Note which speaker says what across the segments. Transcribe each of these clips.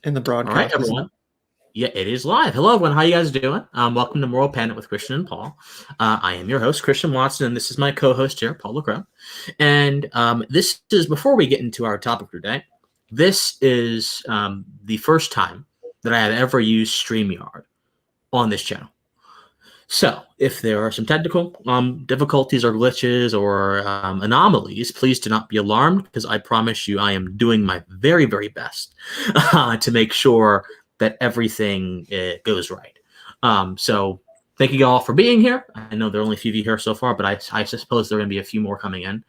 Speaker 1: in the
Speaker 2: All right,
Speaker 1: broadcast.
Speaker 2: everyone. Yeah, it is live. Hello, everyone. How you guys doing? Welcome to Moral Panic with Christian and Paul. I am your host, Christian Watson, and this is my co-host here, Paul LaCroix. And this is, before we get into our topic today, this is the first time that I have ever used StreamYard on this channel. So if there are some technical difficulties or glitches or anomalies, please do not be alarmed, because I promise you I am doing my very, very best to make sure that everything goes right. So thank you all for being here. I know there are only a few of you here so far, but I suppose there are going to be a few more coming in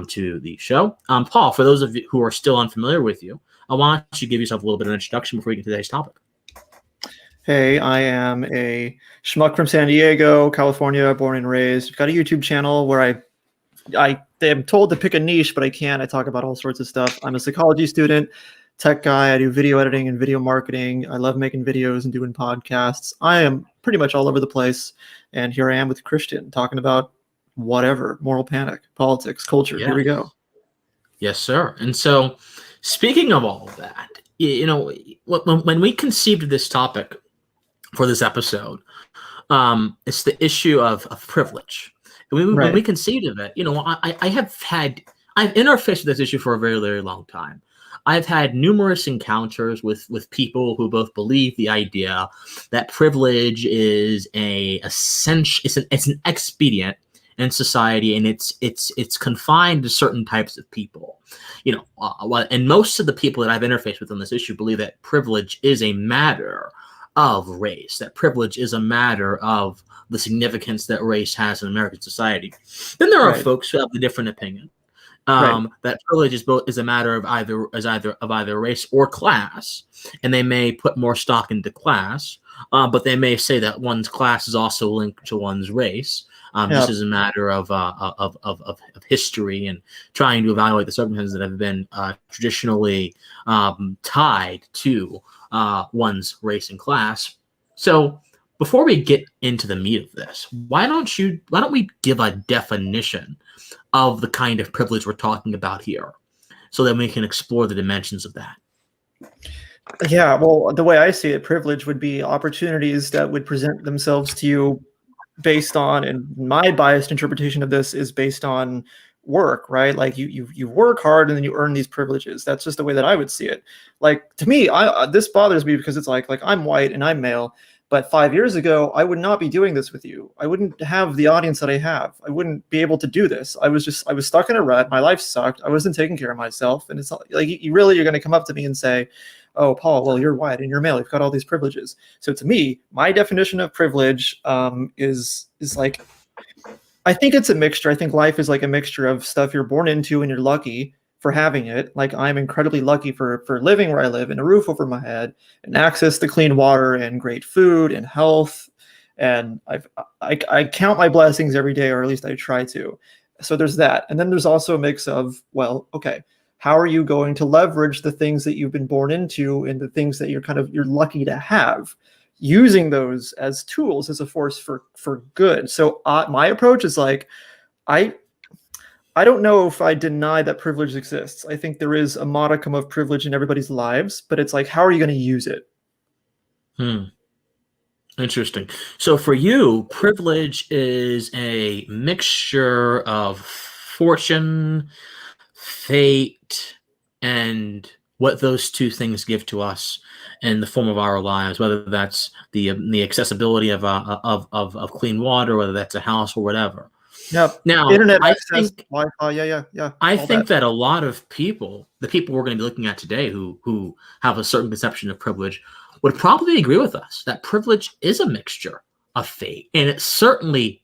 Speaker 2: to the show. Paul, for those of you who are still unfamiliar with you, why don't you give yourself a little bit of an introduction before we get to today's topic?
Speaker 1: Hey, I am a schmuck from San Diego, California, born and raised. I've got a YouTube channel where I am told to pick a niche, but I can't. I talk about all sorts of stuff. I'm a psychology student, tech guy. I do video editing and video marketing. I love making videos and doing podcasts. I am pretty much all over the place. And here I am with Christian talking about whatever, moral panic, politics, culture.
Speaker 2: Yeah.
Speaker 1: Here we go.
Speaker 2: Yes, sir. And so, speaking of all of that, you know, when we conceived of this topic for this episode, it's the issue of privilege. And when we conceived of it, you know, I've interfaced with this issue for a very, very long time. I've had numerous encounters with people who both believe the idea that privilege is it's an expedient in society, and it's confined to certain types of people. You know, and most of the people that I've interfaced with on this issue believe that privilege is a matter of race, that privilege is a matter of the significance that race has in American society. Then there are folks who have a different opinion, that privilege is a matter of either race or class, and they may put more stock into class, but they may say that one's class is also linked to one's race. This is a matter of history and trying to evaluate the circumstances that have been traditionally tied to one's race and class. So before we get into the meat of this, why don't we give a definition of the kind of privilege we're talking about here, so that we can explore the dimensions of that?
Speaker 1: Yeah, well, the way I see it, privilege would be opportunities that would present themselves to you based on, and my biased interpretation of this is based on work, right? Like you work hard and then you earn these privileges. That's just the way that I would see it. Like, to me, this bothers me because it's like I'm white and I'm male, but 5 years ago I would not be doing this with you. I wouldn't have the audience that I have. I wouldn't be able to do this. I was stuck in a rut. My life sucked. I wasn't taking care of myself, and it's like you're going to come up to me and say, "Oh, Paul, well, you're white and you're male. You've got all these privileges." So to me, my definition of privilege is like, I think it's a mixture. I think life is like a mixture of stuff you're born into and you're lucky for having it. Like, I'm incredibly lucky for living where I live, and a roof over my head, and access to clean water and great food and health. And I count my blessings every day, or at least I try to. So there's that. And then there's also a mix of, well, okay, how are you going to leverage the things that you've been born into and the things that you're lucky to have, using those as tools, as a force for good. So my approach is like, I don't know if I deny that privilege exists. I think there is a modicum of privilege in everybody's lives, but it's like, how are you going to use it?
Speaker 2: Interesting. So for you, privilege is a mixture of fortune, fate, and what those two things give to us in the form of our lives, whether that's the accessibility of clean water, whether that's a house or whatever.
Speaker 1: Yep.
Speaker 2: Now,
Speaker 1: internet
Speaker 2: I
Speaker 1: access,
Speaker 2: think,
Speaker 1: Wi-Fi, yeah.
Speaker 2: I think that a lot of people, the people we're going to be looking at today, who have a certain conception of privilege, would probably agree with us that privilege is a mixture of fate, and it certainly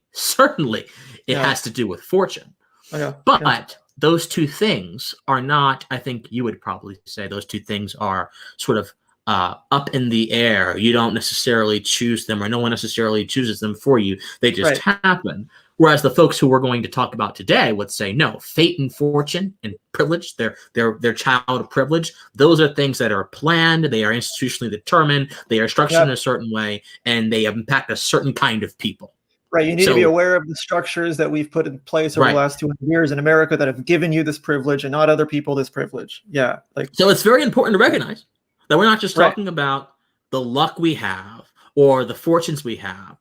Speaker 2: has to do with fortune. But those two things are not, I think you would probably say those two things are sort of up in the air. You don't necessarily choose them, or no one necessarily chooses them for you. They just happen. Whereas the folks who we're going to talk about today would say, no, fate and fortune and privilege, they're child of privilege. Those are things that are planned. They are institutionally determined. They are structured in a certain way, and they impact a certain kind of people.
Speaker 1: Right. You need to be aware of the structures that we've put in place over the last 200 years in America that have given you this privilege and not other people this privilege. Yeah.
Speaker 2: So it's very important to recognize That we're not just
Speaker 1: Right.
Speaker 2: talking about the luck we have or the fortunes we have,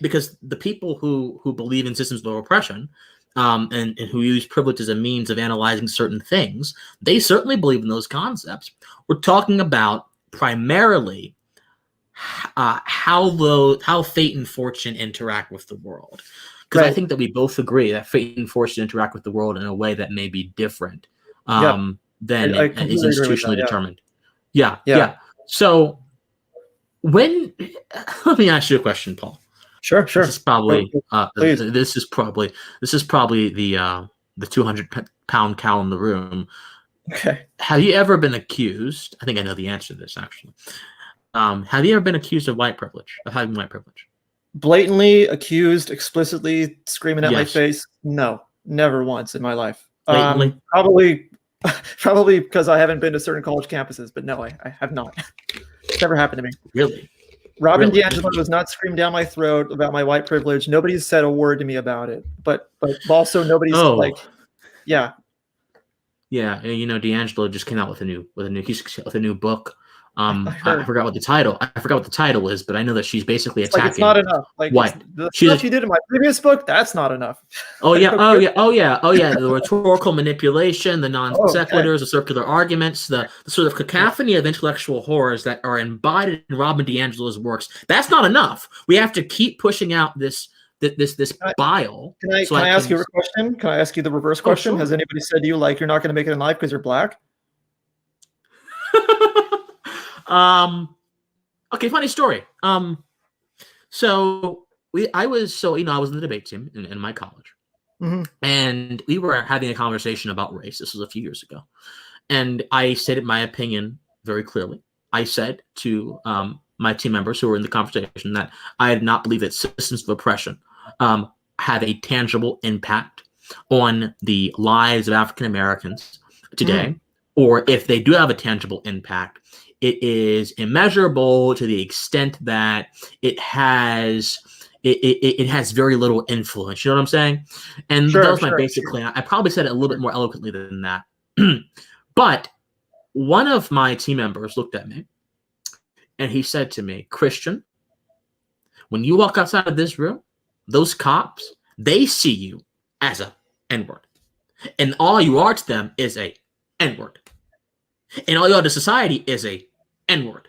Speaker 2: because the people who believe in systems of oppression, and who use privilege as a means of analyzing certain things, they certainly believe in those concepts. We're talking about primarily how fate and fortune interact with the world, because I
Speaker 1: Right.
Speaker 2: think that we both agree that fate and fortune interact with the world in a way that may be different
Speaker 1: Yep.
Speaker 2: than
Speaker 1: I
Speaker 2: it is
Speaker 1: completely agree with
Speaker 2: institutionally
Speaker 1: that.
Speaker 2: determined. Yeah,
Speaker 1: Yeah.
Speaker 2: yeah. So when let me ask you a question, Paul.
Speaker 1: Sure.
Speaker 2: This
Speaker 1: Sure.
Speaker 2: is probably
Speaker 1: Please.
Speaker 2: this is probably the 200-pound cow in the room.
Speaker 1: Okay.
Speaker 2: Have you ever been accused? I think I know the answer to this, actually. Have you ever been accused of white privilege, of having white privilege?
Speaker 1: Blatantly accused, explicitly screaming at my
Speaker 2: Yes.
Speaker 1: face? No, never once in my life.
Speaker 2: Blatantly?
Speaker 1: Probably because I haven't been to certain college campuses, but no, I have not. It's never happened to me.
Speaker 2: Really?
Speaker 1: Robin
Speaker 2: Really?
Speaker 1: DiAngelo does not scream down my throat about my white privilege. Nobody's said a word to me about it. But also nobody's
Speaker 2: Oh,
Speaker 1: yeah.
Speaker 2: yeah. D'Angelo just came out with a new book.
Speaker 1: I
Speaker 2: I
Speaker 1: heard.
Speaker 2: forgot what the title. I forgot what the title is, but I know that she's basically
Speaker 1: It's like
Speaker 2: attacking
Speaker 1: it's not enough. Like
Speaker 2: white.
Speaker 1: the
Speaker 2: She's
Speaker 1: stuff you did in my previous book, that's not enough.
Speaker 2: Oh yeah,
Speaker 1: Like,
Speaker 2: oh yeah, oh yeah, oh yeah. The rhetorical manipulation, the non
Speaker 1: oh, okay.
Speaker 2: sequiturs, the circular arguments, the sort of cacophony of intellectual horrors that are embodied in Robin DiAngelo's works. That's not enough. We have to keep pushing out this bile.
Speaker 1: Can I ask you a question? Can I ask you the reverse question?
Speaker 2: Sure.
Speaker 1: Has anybody said to you like you're not going to make it in life because you're black?
Speaker 2: Okay, funny story. I was in the debate team in my college, and we were having a conversation about race. This was a few years ago, and I stated my opinion very clearly. I said to my team members who were in the conversation that I did not believe that systems of oppression have a tangible impact on the lives of African Americans today, or if they do have a tangible impact, it is immeasurable to the extent that it has very little influence. You know what I'm saying? And that was my basic claim. I probably said it a little bit more eloquently than that. But one of my team members looked at me and he said to me, "Christian, when you walk outside of this room, those cops, they see you as a N-word. And all you are to them is a N-word. And all you are to society is a N-word.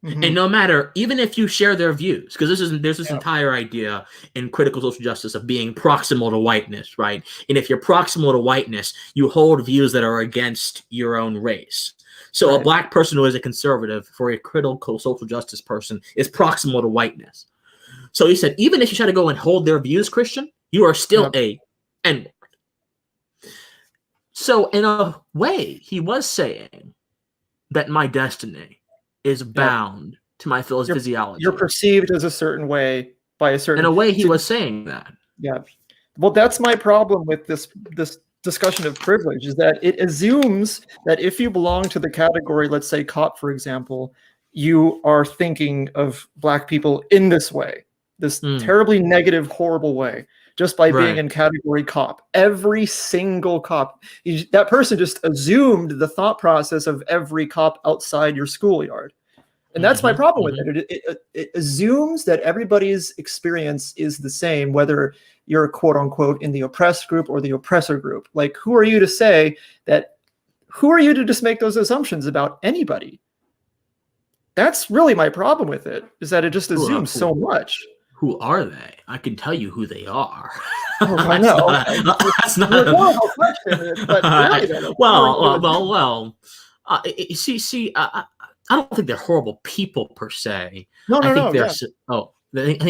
Speaker 2: And no matter, even if you share their views, because there's this entire idea in critical social justice of being proximal to whiteness, right? And if you're proximal to whiteness, you hold views that are against your own race. So a black person who is a conservative for a critical social justice person is proximal to whiteness. So he said, even if you try to go and hold their views, Christian, you are still a N-word. So in a way, he was saying that my destiny is bound to my physiology.
Speaker 1: You're perceived as a certain way by a certain.
Speaker 2: In a way, he was saying that.
Speaker 1: Yeah. Well, that's my problem with this discussion of privilege, is that it assumes that if you belong to the category, let's say cop, for example, you are thinking of black people in this way, this terribly negative, horrible way, just by being in category cop. Every single cop, that person just assumed the thought process of every cop outside your schoolyard. And that's my problem with it. It assumes that everybody's experience is the same, whether you're quote unquote in the oppressed group or the oppressor group. Like, who are you to say that? Who are you to just make those assumptions about anybody? That's really my problem with it, is that it just assumes so much.
Speaker 2: Who are they? I can tell you who they are.
Speaker 1: Oh, I know.
Speaker 2: That's not
Speaker 1: a horrible question. But really,
Speaker 2: well. I don't think they're horrible people per se. I think they're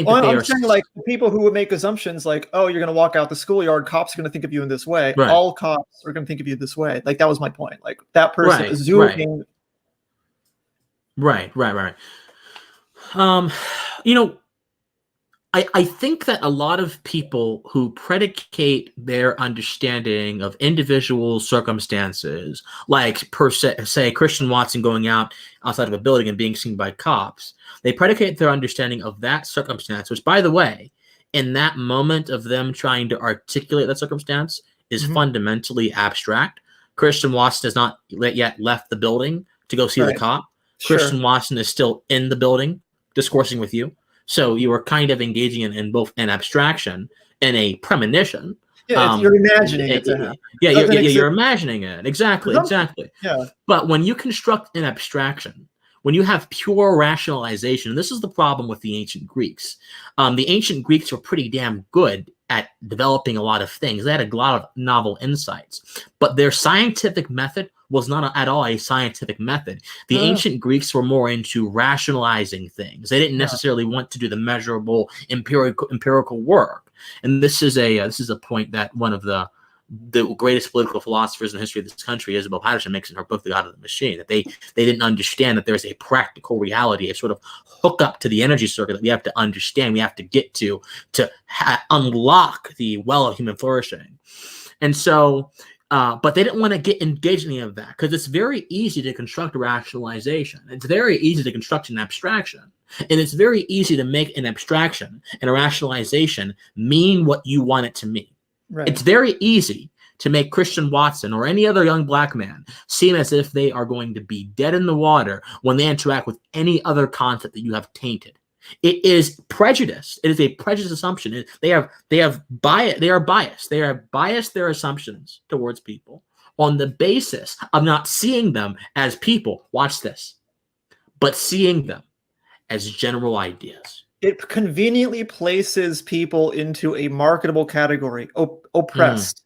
Speaker 1: I'm saying like people who would make assumptions like, oh, you're going to walk out the schoolyard, cops are going to think of you in this way.
Speaker 2: Right.
Speaker 1: All cops are going to think of you this way. Like, that was my point. Like, that person assuming.
Speaker 2: Right. I think that a lot of people who predicate their understanding of individual circumstances, like say Christian Watson going outside of a building and being seen by cops, they predicate their understanding of that circumstance, which, by the way, in that moment of them trying to articulate that circumstance is fundamentally abstract. Christian Watson has not yet left the building to go see the
Speaker 1: Right.
Speaker 2: cop.
Speaker 1: Sure.
Speaker 2: Christian Watson is still in the building discoursing with you. So you are kind of engaging in both an abstraction and a premonition.
Speaker 1: Yeah, you're imagining it to happen.
Speaker 2: Yeah,
Speaker 1: Doesn't
Speaker 2: you're
Speaker 1: exist.
Speaker 2: imagining it. Exactly.
Speaker 1: Yeah.
Speaker 2: But when you construct an abstraction, when you have pure rationalization, this is the problem with the ancient Greeks. The ancient Greeks were pretty damn good at developing a lot of things. They had a lot of novel insights, but their scientific method was not at all a scientific method. The ancient Greeks were more into rationalizing things. They didn't necessarily want to do the measurable empirical work. And this is a point that one of the greatest political philosophers in the history of this country, Isabel Patterson, makes in her book, The God of the Machine, that they didn't understand that there's a practical reality, a sort of hook up to the energy circuit that we have to understand, we have to get to unlock the well of human flourishing. And so, but they didn't want to get engaged in any of that because it's very easy to construct a rationalization. It's very easy to construct an abstraction. And it's very easy to make an abstraction and a rationalization mean what you want it to mean.
Speaker 1: Right.
Speaker 2: It's very easy to make Christian Watson or any other young black man seem as if they are going to be dead in the water when they interact with any other concept that you have tainted. It is prejudice. It is a prejudiced assumption. They are biased. They are biased their assumptions towards people on the basis of not seeing them as people. Watch this, but seeing them as general ideas.
Speaker 1: It conveniently places people into a marketable category, oppressed.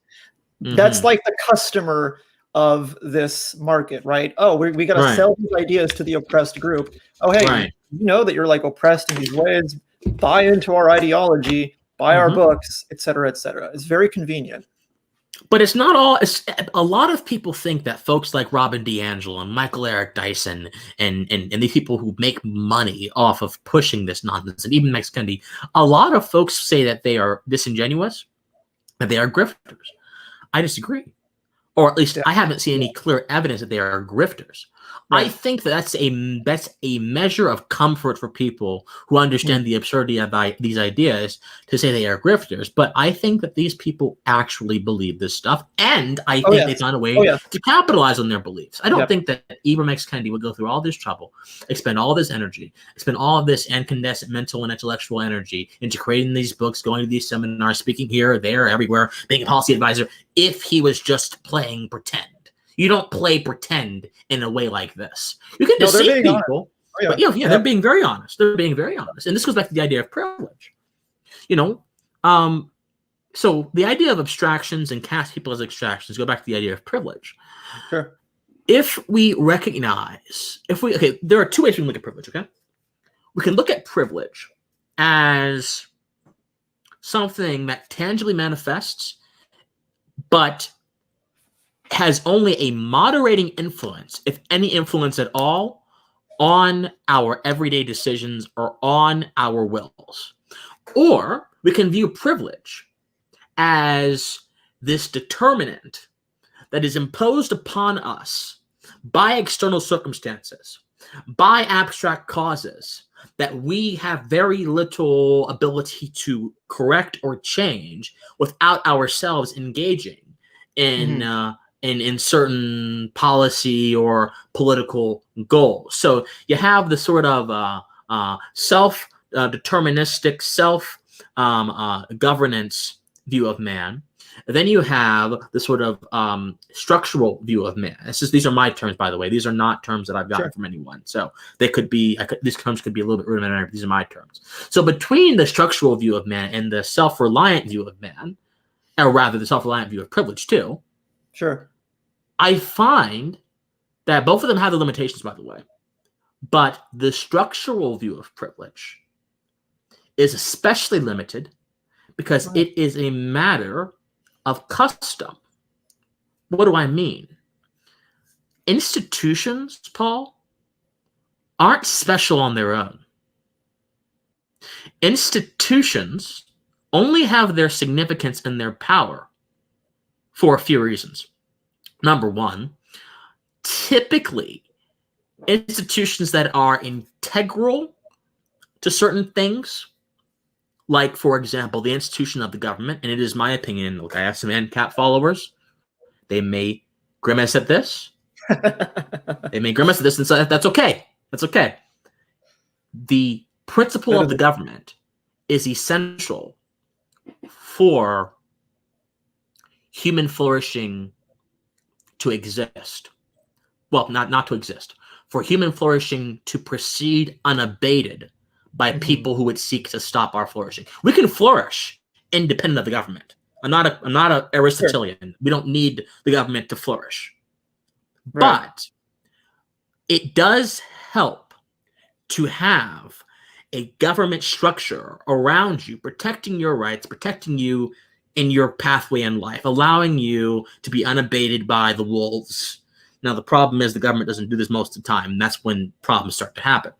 Speaker 2: Mm-hmm.
Speaker 1: That's like the customer of this market, right? Oh, we got to sell these ideas to the oppressed group. Oh, hey, you know that you're like oppressed in these ways. Buy into our ideology, buy our books, et cetera, et cetera. It's very convenient.
Speaker 2: But it's not all. A lot of people think that folks like Robin DiAngelo and Michael Eric Dyson and these people who make money off of pushing this nonsense, and even Max Kendi, a lot of folks say that they are disingenuous, that they are grifters. I disagree. Or at least I haven't seen any clear evidence that they are grifters. Right. I think that's a measure of comfort for people who understand the absurdity of these ideas to say they are grifters. But I think that these people actually believe this stuff, and I think they found a way to capitalize on their beliefs. I don't think that Ibram X. Kendi would go through all this trouble, expend all this energy, expend all of this incandescent mental and intellectual energy into creating these books, going to these seminars, speaking here, there, everywhere, being a policy advisor, if he was just playing pretend. You don't play pretend in a way like this. You can deceive people, but they're being very honest. They're being very honest. And this goes back to the idea of privilege. So the idea of abstractions and cast people as abstractions go back to the idea of privilege.
Speaker 1: Sure.
Speaker 2: If we recognize, there are two ways we can look at privilege, okay? We can look at privilege as something that tangibly manifests, but has only a moderating influence, if any influence at all, on our everyday decisions or on our wills. Or we can view privilege as this determinant that is imposed upon us by external circumstances, by abstract causes, that we have very little ability to correct or change without ourselves engaging in certain policy or political goals. So you have the sort of self-deterministic, self-governance view of man. Then you have the sort of structural view of man. These are my terms, by the way. These are not terms that I've gotten from anyone. So they could be, these terms could be a little bit rudimentary. These are my terms. So between the structural view of man and the self-reliant view of man, or rather the self-reliant view of privilege too,
Speaker 1: sure,
Speaker 2: I find that both of them have the limitations, by the way. But the structural view of privilege is especially limited because it is a matter of custom. What do I mean? Institutions, Paul, aren't special on their own. Institutions only have their significance and their power for a few reasons. Number one, typically institutions that are integral to certain things, like, for example, the institution of the government, and it is my opinion, look, I have some ANCAP followers. They may grimace at this. They may grimace at this, and so that's okay. That's okay. The principle of the government is essential for human flourishing to exist. Well, not to exist. For human flourishing to proceed unabated by people who would seek to stop our flourishing. We can flourish independent of the government. I'm not a Aristotelian. Sure. We don't need the government to flourish. Right. But it does help to have a government structure around you, protecting your rights, protecting you in your pathway in life, allowing you to be unabated by the wolves. Now, the problem is the government doesn't do this most of the time, and that's when problems start to happen.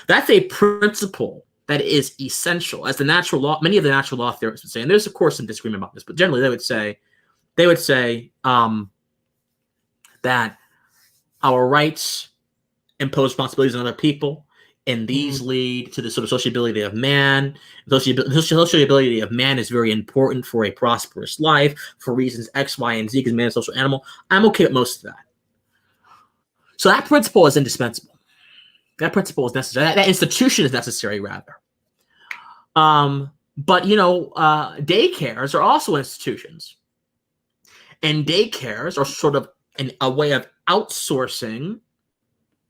Speaker 2: That's a principle that is essential. As the natural law, many of the natural law theorists would say, and there's, of course, some disagreement about this, but generally they would say that our rights impose responsibilities on other people, and these lead to the sort of sociability of man. The sociability of man is very important for a prosperous life for reasons X, Y, and Z, because man is a social animal. I'm okay with most of that. So that principle is indispensable. That principle is necessary. That institution is necessary, rather. But, daycares are also institutions. And daycares are sort of a way of outsourcing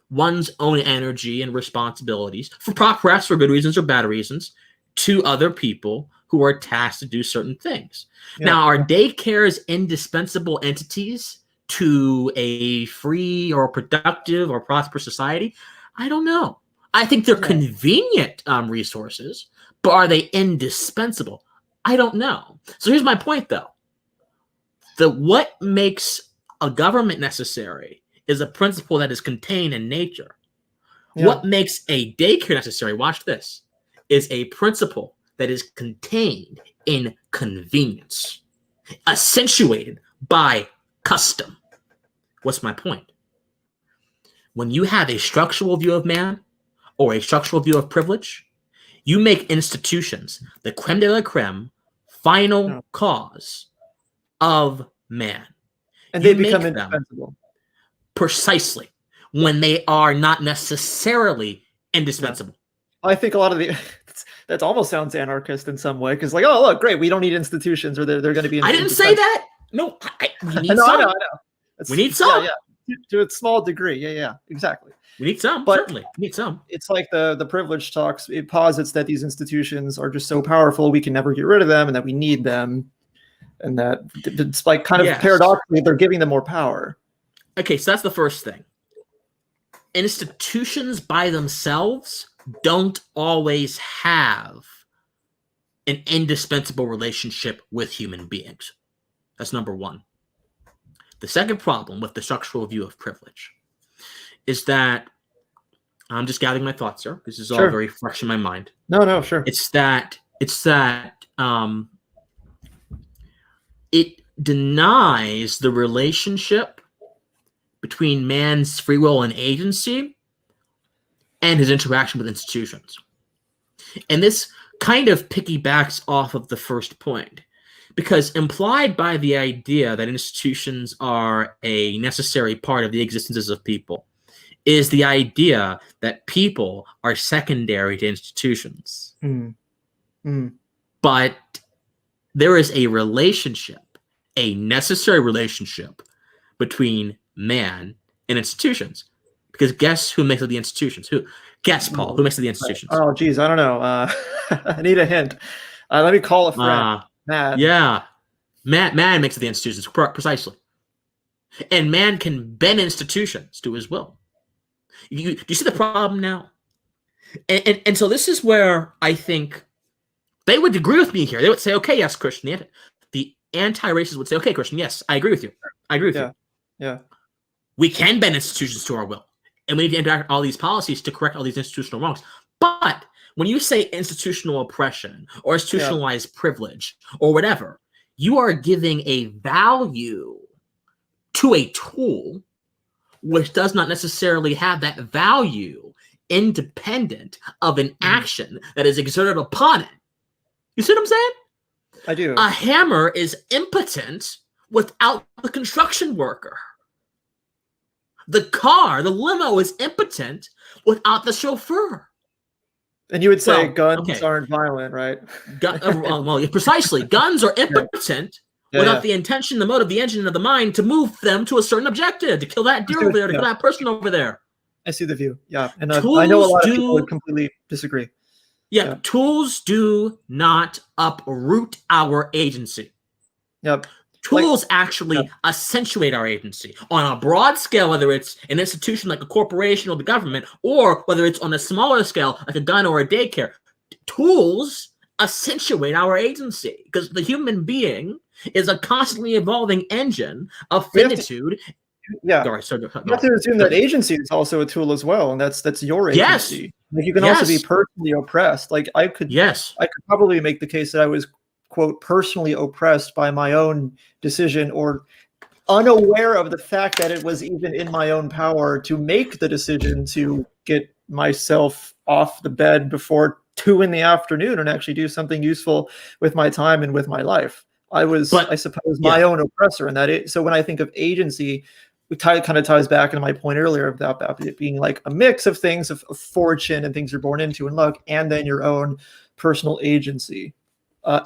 Speaker 2: one's own energy and responsibilities, perhaps for good reasons or bad reasons, to other people who are tasked to do certain things. Yeah. Now, are daycares indispensable entities to a free or productive or prosperous society? I don't know. I think they're convenient resources, but are they indispensable? I don't know. So here's my point, though. What makes a government necessary is a principle that is contained in nature. Yeah. What makes a daycare necessary, watch this, is a principle that is contained in convenience, accentuated by custom. What's my point? When you have a structural view of man or a structural view of privilege, you make institutions the creme de la creme, final cause of man.
Speaker 1: And they become indispensable.
Speaker 2: Precisely, when they are not necessarily indispensable.
Speaker 1: I think a lot of that almost sounds anarchist in some way, because oh, look, great, we don't need institutions, or they're going to be.
Speaker 2: I didn't say that. No, we need some.
Speaker 1: I know.
Speaker 2: We need some.
Speaker 1: Yeah, to a small degree. Yeah, exactly.
Speaker 2: We need some, but certainly. We need some.
Speaker 1: It's like the privilege talks. It posits that these institutions are just so powerful, we can never get rid of them, and that we need them, and that it's like kind of paradoxically, they're giving them more power.
Speaker 2: Okay, so that's the first thing. Institutions by themselves don't always have an indispensable relationship with human beings. That's number one. The second problem with the structural view of privilege is that, I'm just gathering my thoughts here. This is all very fresh in my mind.
Speaker 1: No, sure.
Speaker 2: It's that it denies the relationship between man's free will and agency and his interaction with institutions. And this kind of piggybacks off of the first point, because implied by the idea that institutions are a necessary part of the existences of people is the idea that people are secondary to institutions. But there is a relationship, a necessary relationship between man and institutions, because guess who makes up the institutions? Paul, who makes up the institutions?
Speaker 1: Oh, geez, I don't know. I need a hint. Let me call a friend. Matt.
Speaker 2: Yeah, man makes up the institutions, precisely, and man can bend institutions to his will. Do you see the problem now? And so this is where I think they would agree with me here. They would say, okay, yes, Christian. The anti-racists would say, okay, Christian, yes, I agree with you. I agree with you.
Speaker 1: Yeah.
Speaker 2: We can bend institutions to our will, and we need to enact all these policies to correct all these institutional wrongs. But when you say institutional oppression or institutionalized privilege or whatever, you are giving a value to a tool which does not necessarily have that value independent of an action that is exerted upon it. You see what I'm saying?
Speaker 1: I do.
Speaker 2: A hammer is impotent without the construction worker. The car, the limo is impotent without the chauffeur.
Speaker 1: And you would say
Speaker 2: Well,
Speaker 1: guns
Speaker 2: okay.
Speaker 1: aren't violent, right?
Speaker 2: Well, precisely. Guns are impotent without the intention, the motive, the engine of the mind to move them to a certain objective, to kill that deer over there, to kill that person over there.
Speaker 1: I see the view. Yeah. And I know a lot of people would completely disagree.
Speaker 2: Yeah. Tools do not uproot our agency.
Speaker 1: Yep.
Speaker 2: Tools actually accentuate our agency on a broad scale, whether it's an institution like a corporation or the government, or whether it's on a smaller scale like a gun or a daycare. Tools accentuate our agency because the human being is a constantly evolving engine of finitude.
Speaker 1: You have to assume that agency is also a tool as well, and that's your agency.
Speaker 2: Yes.
Speaker 1: Like you can also be personally oppressed. Like I could probably make the case that I was, quote, personally oppressed by my own decision or unaware of the fact that it was even in my own power to make the decision to get myself off the bed before 2 p.m. and actually do something useful with my time and with my life. I was, I suppose, my own oppressor in that. So when I think of agency, it kind of ties back into my point earlier about it being like a mix of things of fortune and things you're born into and luck, and then your own personal agency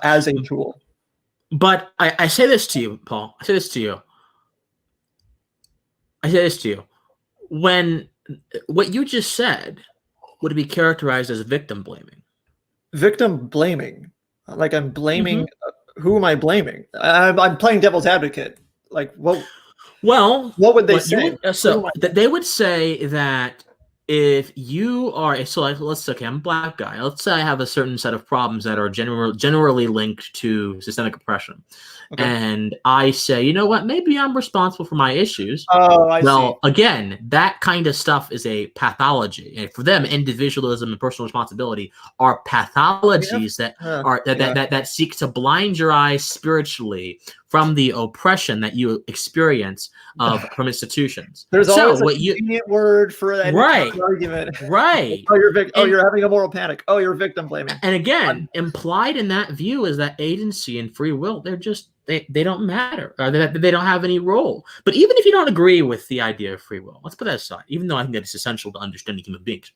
Speaker 1: as a tool.
Speaker 2: But I say this to you, Paul. I say this to you. When what you just said would be characterized as victim blaming.
Speaker 1: Victim blaming? Like I'm blaming... Who am I blaming? I'm playing devil's advocate. Like, what?
Speaker 2: Well,
Speaker 1: what would they say?
Speaker 2: They would say that if you are I'm a black guy. Let's say I have a certain set of problems that are generally linked to systemic oppression, and I say, you know what? Maybe I'm responsible for my issues.
Speaker 1: Oh, I see.
Speaker 2: Again, that kind of stuff is a pathology, and for them, individualism and personal responsibility are pathologies that seek to blind your eyes spiritually from the oppression that you experience from institutions.
Speaker 1: There's always a convenient word for that argument.
Speaker 2: Right.
Speaker 1: You're having a moral panic. Oh, you're victim blaming.
Speaker 2: And again, implied in that view is that agency and free will, they don't matter. They don't have any role. But even if you don't agree with the idea of free will, let's put that aside, even though I think that it's essential to understanding human beings.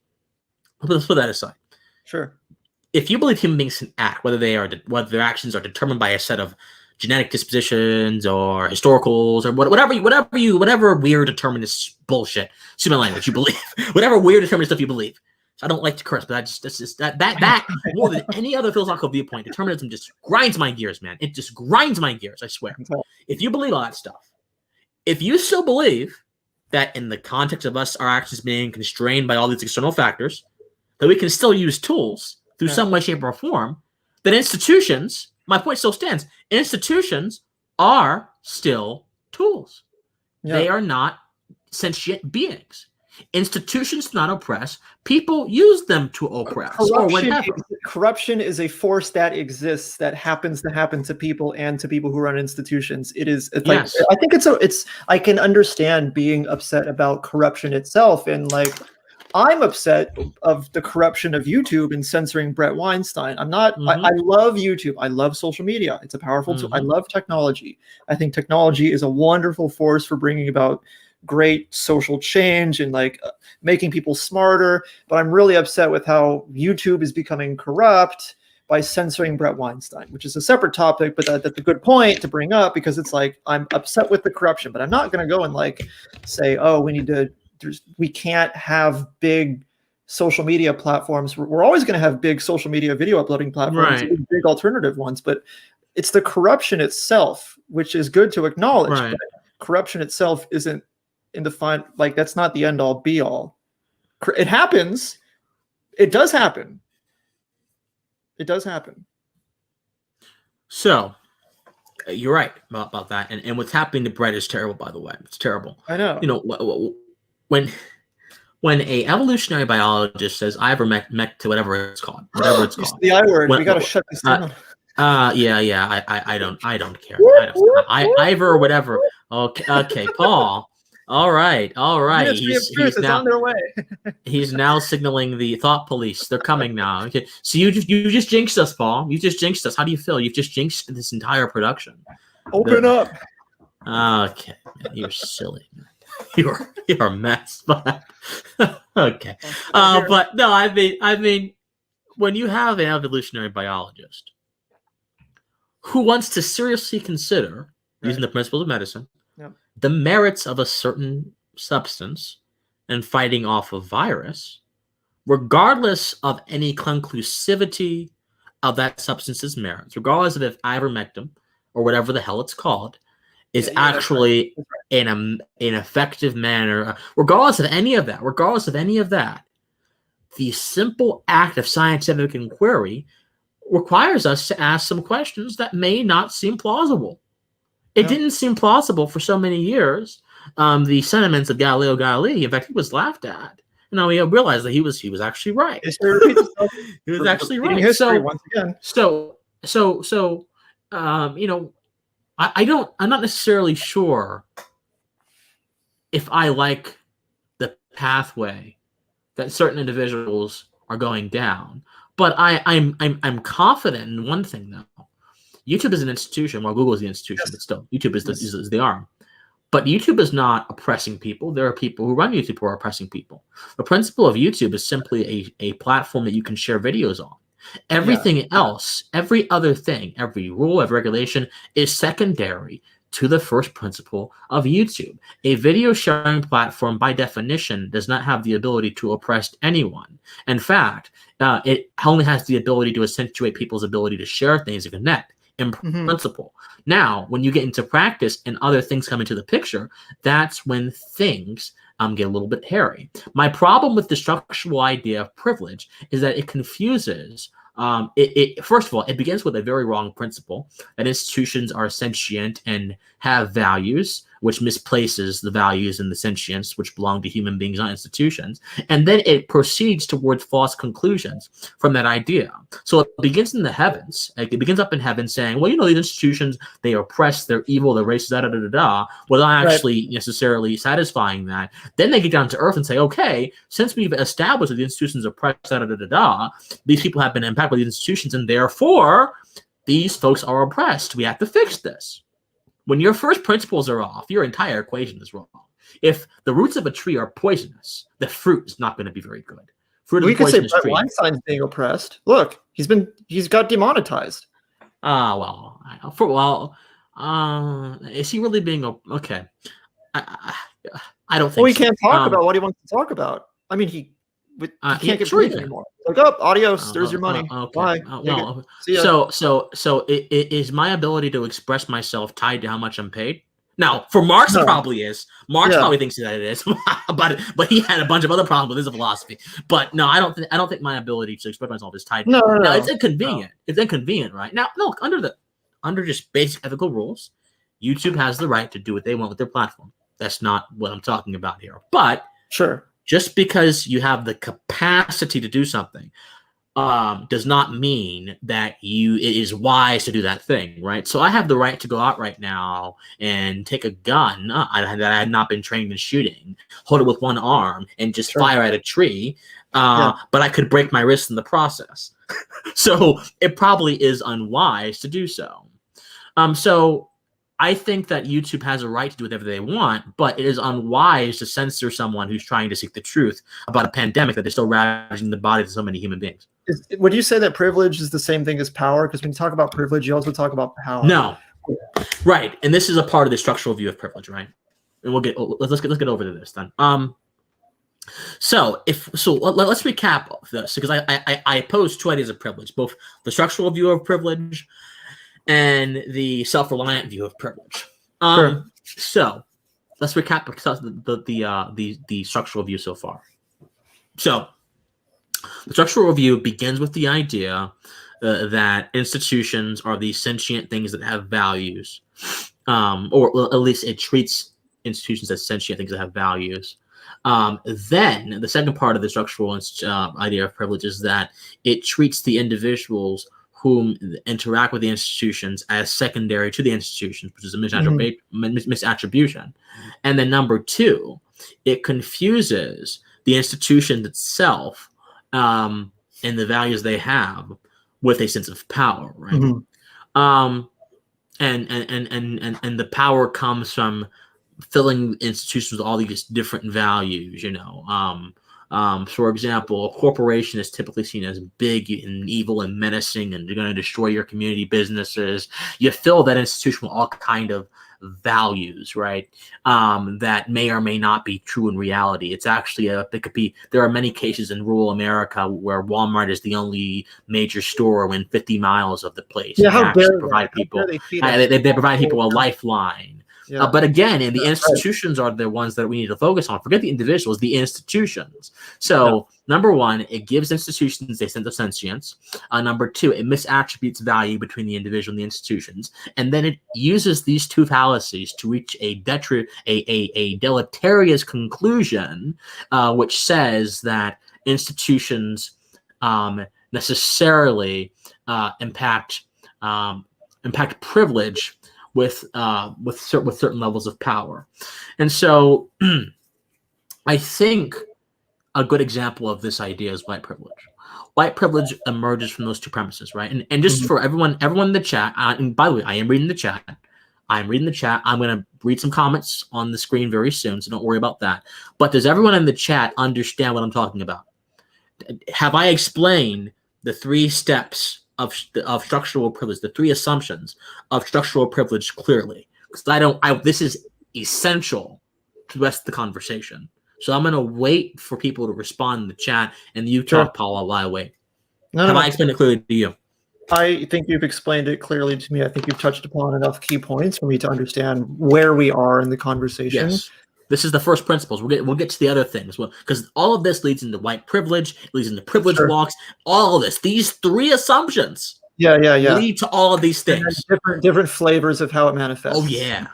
Speaker 2: Let's put that aside.
Speaker 1: Sure.
Speaker 2: If you believe human beings can act, whether their actions are determined by a set of genetic dispositions or historicals or whatever weird determinist bullshit, excuse my language, you believe, whatever weird determinist stuff you believe. So I don't like to curse, but that more than any other philosophical viewpoint, determinism just grinds my gears, man. It just grinds my gears, I swear. If you believe all that stuff, if you still believe that in the context of our actions being constrained by all these external factors, that we can still use tools through some way, shape, or form, then institutions, my point still stands, institutions are still tools. They are not sentient beings. Institutions do not oppress. People use them to oppress.
Speaker 1: Corruption is a force that exists that happens to happen to people and to people who run institutions. I think I can understand being upset about corruption itself, and like I'm upset of the corruption of YouTube and censoring Brett Weinstein. I'm not. I love YouTube. I love social media. It's a powerful tool. I love technology. I think technology is a wonderful force for bringing about great social change and like making people smarter. But I'm really upset with how YouTube is becoming corrupt by censoring Brett Weinstein, which is a separate topic, but that's a good point to bring up because it's like I'm upset with the corruption, but I'm not going to go and like say, oh, we can't have big social media platforms. We're always going to have big social media video uploading platforms, big alternative ones, but it's the corruption itself, which is good to acknowledge. But corruption itself isn't that's not the end all be all. It happens. It does happen. It does happen.
Speaker 2: So you're right about that. And what's happening to Brett is terrible, by the way. It's terrible.
Speaker 1: I know.
Speaker 2: You know, when a evolutionary biologist says ivermectin to whatever it's called.
Speaker 1: The I word. We got to shut this down.
Speaker 2: I don't care. Ivor or whatever. Okay, Paul. All right. He's now
Speaker 1: on their way.
Speaker 2: He's now signaling the thought police. They're coming now. Okay, so you just jinxed us, Paul. You just jinxed us. How do you feel? You've just jinxed this entire production.
Speaker 1: Open up.
Speaker 2: Okay, you're silly. you're a mess, but okay. But no, I mean, when you have an evolutionary biologist who wants to seriously consider, using the principles of medicine,
Speaker 1: Yep.
Speaker 2: the merits of a certain substance and fighting off a virus, regardless of any conclusivity of that substance's merits, regardless of if ivermectin or whatever the hell it's called is
Speaker 1: Yeah, that's
Speaker 2: actually
Speaker 1: right.
Speaker 2: in an effective manner, regardless of any of that, the simple act of scientific inquiry requires us to ask some questions that may not seem plausible. It didn't seem plausible for so many years. The sentiments of Galileo Galilei, in fact, he was laughed at. We realized that he was actually right.
Speaker 1: History repeats itself.
Speaker 2: He was actually
Speaker 1: Repeating
Speaker 2: right.
Speaker 1: history once again.
Speaker 2: I'm not necessarily sure if I like the pathway that certain individuals are going down, but I'm confident in one thing though. YouTube is an institution, while Google is the institution, but still, YouTube is the arm. But YouTube is not oppressing people. There are people who run YouTube who are oppressing people. The principle of YouTube is simply a platform that you can share videos on. Everything else, every other thing, every rule, every regulation is secondary to the first principle of YouTube. A video sharing platform, by definition, does not have the ability to oppress anyone. In fact, it only has the ability to accentuate people's ability to share things and connect. In principle. Now, when you get into practice and other things come into the picture, that's when things get a little bit hairy. My problem with the structural idea of privilege is that it confuses. First of all, it begins with a very wrong principle that institutions are sentient and have values, which misplaces the values and the sentience which belong to human beings, not institutions. And then it proceeds towards false conclusions from that idea. So it begins in the heavens. It begins up in heaven saying, well, these institutions, they are oppressed, they're evil, they're racist, without actually necessarily satisfying that. Then they get down to earth and say, okay, since we've established that the institutions are oppressed, these people have been impacted by these institutions, and therefore these folks are oppressed. We have to fix this. When your first principles are off, your entire equation is wrong. If the roots of a tree are poisonous, the fruit is not going to be very good.
Speaker 1: We could say Brett Weinstein's being oppressed. Look, he's got demonetized.
Speaker 2: Is he really being okay? I don't think.
Speaker 1: Well, he can't talk about what he wants to talk about. I mean, he can't get paid anymore. Like, adios. There's your money.
Speaker 2: Okay.
Speaker 1: Bye.
Speaker 2: So is my ability to express myself tied to how much I'm paid? Now, for Marx, it probably is. Marx probably thinks that it is, but he had a bunch of other problems with his philosophy. But no, I don't think my ability to express myself is tied.
Speaker 1: No.
Speaker 2: It's inconvenient. It's inconvenient, right? Now, look, under just basic ethical rules, YouTube has the right to do what they want with their platform. That's not what I'm talking about here. But
Speaker 1: sure.
Speaker 2: Just because you have the capacity to do something does not mean that it is wise to do that thing, right? So I have the right to go out right now and take a gun that I had not been trained in shooting, hold it with one arm, and just fire at a tree. But I could break my wrist in the process. So it probably is unwise to do so. So I think that YouTube has a right to do whatever they want, but it is unwise to censor someone who's trying to seek the truth about a pandemic that is still ravaging the bodies of so many human beings.
Speaker 1: Would you say that privilege is the same thing as power? Because when you talk about privilege, you also talk about power.
Speaker 2: No. Right. And this is a part of the structural view of privilege, right? And let's get over to this then. So let's recap this, because I posed two ideas of privilege, both the structural view of privilege and the self-reliant view of privilege.
Speaker 1: Sure.
Speaker 2: So let's recap the structural view so far. So the structural view begins with the idea that institutions are these sentient things that have values, or at least it treats institutions as sentient things that have values. Then the second part of the structural idea of privilege is that it treats the individuals whom interact with the institutions as secondary to the institutions, which is a misattribution. And then number two, it confuses the institution itself and the values they have with a sense of power, right?
Speaker 1: Mm-hmm.
Speaker 2: And the power comes from filling institutions with all these different values. For example, a corporation is typically seen as big and evil and menacing, and they're going to destroy your community businesses. You fill that institution with all kind of values, right? That may or may not be true in reality. It's actually there are many cases in rural America where Walmart is the only major store within 50 miles of the place.
Speaker 1: Yeah, how dare
Speaker 2: provide people?
Speaker 1: they
Speaker 2: They provide people a lifeline.
Speaker 1: Yeah.
Speaker 2: But again, the institutions are the ones that we need to focus on. Forget the individuals, the institutions. So, number one, it gives institutions a sense of sentience. Number two, it misattributes value between the individual and the institutions. And then it uses these two fallacies to reach a deleterious conclusion, which says that institutions necessarily impact privilege with certain levels of power. And so I think a good example of this idea is white privilege. White privilege emerges from those two premises, right? And just for everyone in the chat, and by the way, I am reading the chat. I'm going to read some comments on the screen very soon, so don't worry about that. But does everyone in the chat understand what I'm talking about? Have I explained the 3 steps of structural privilege, the 3 assumptions of structural privilege clearly? Because this is essential to the rest of the conversation. So I'm going to wait for people to respond in the chat, and you talk, Paula, while I wait. Have I explained it clearly to you?
Speaker 1: I think you've explained it clearly to me. I think you've touched upon enough key points for me to understand where we are in the conversation.
Speaker 2: Yes. This is the first principles. We'll get to the other things. Well, because all of this leads into white privilege, it leads into privilege walks, all of this. These 3 assumptions lead to all of these things.
Speaker 1: Different flavors of how it manifests.
Speaker 2: Oh, yeah.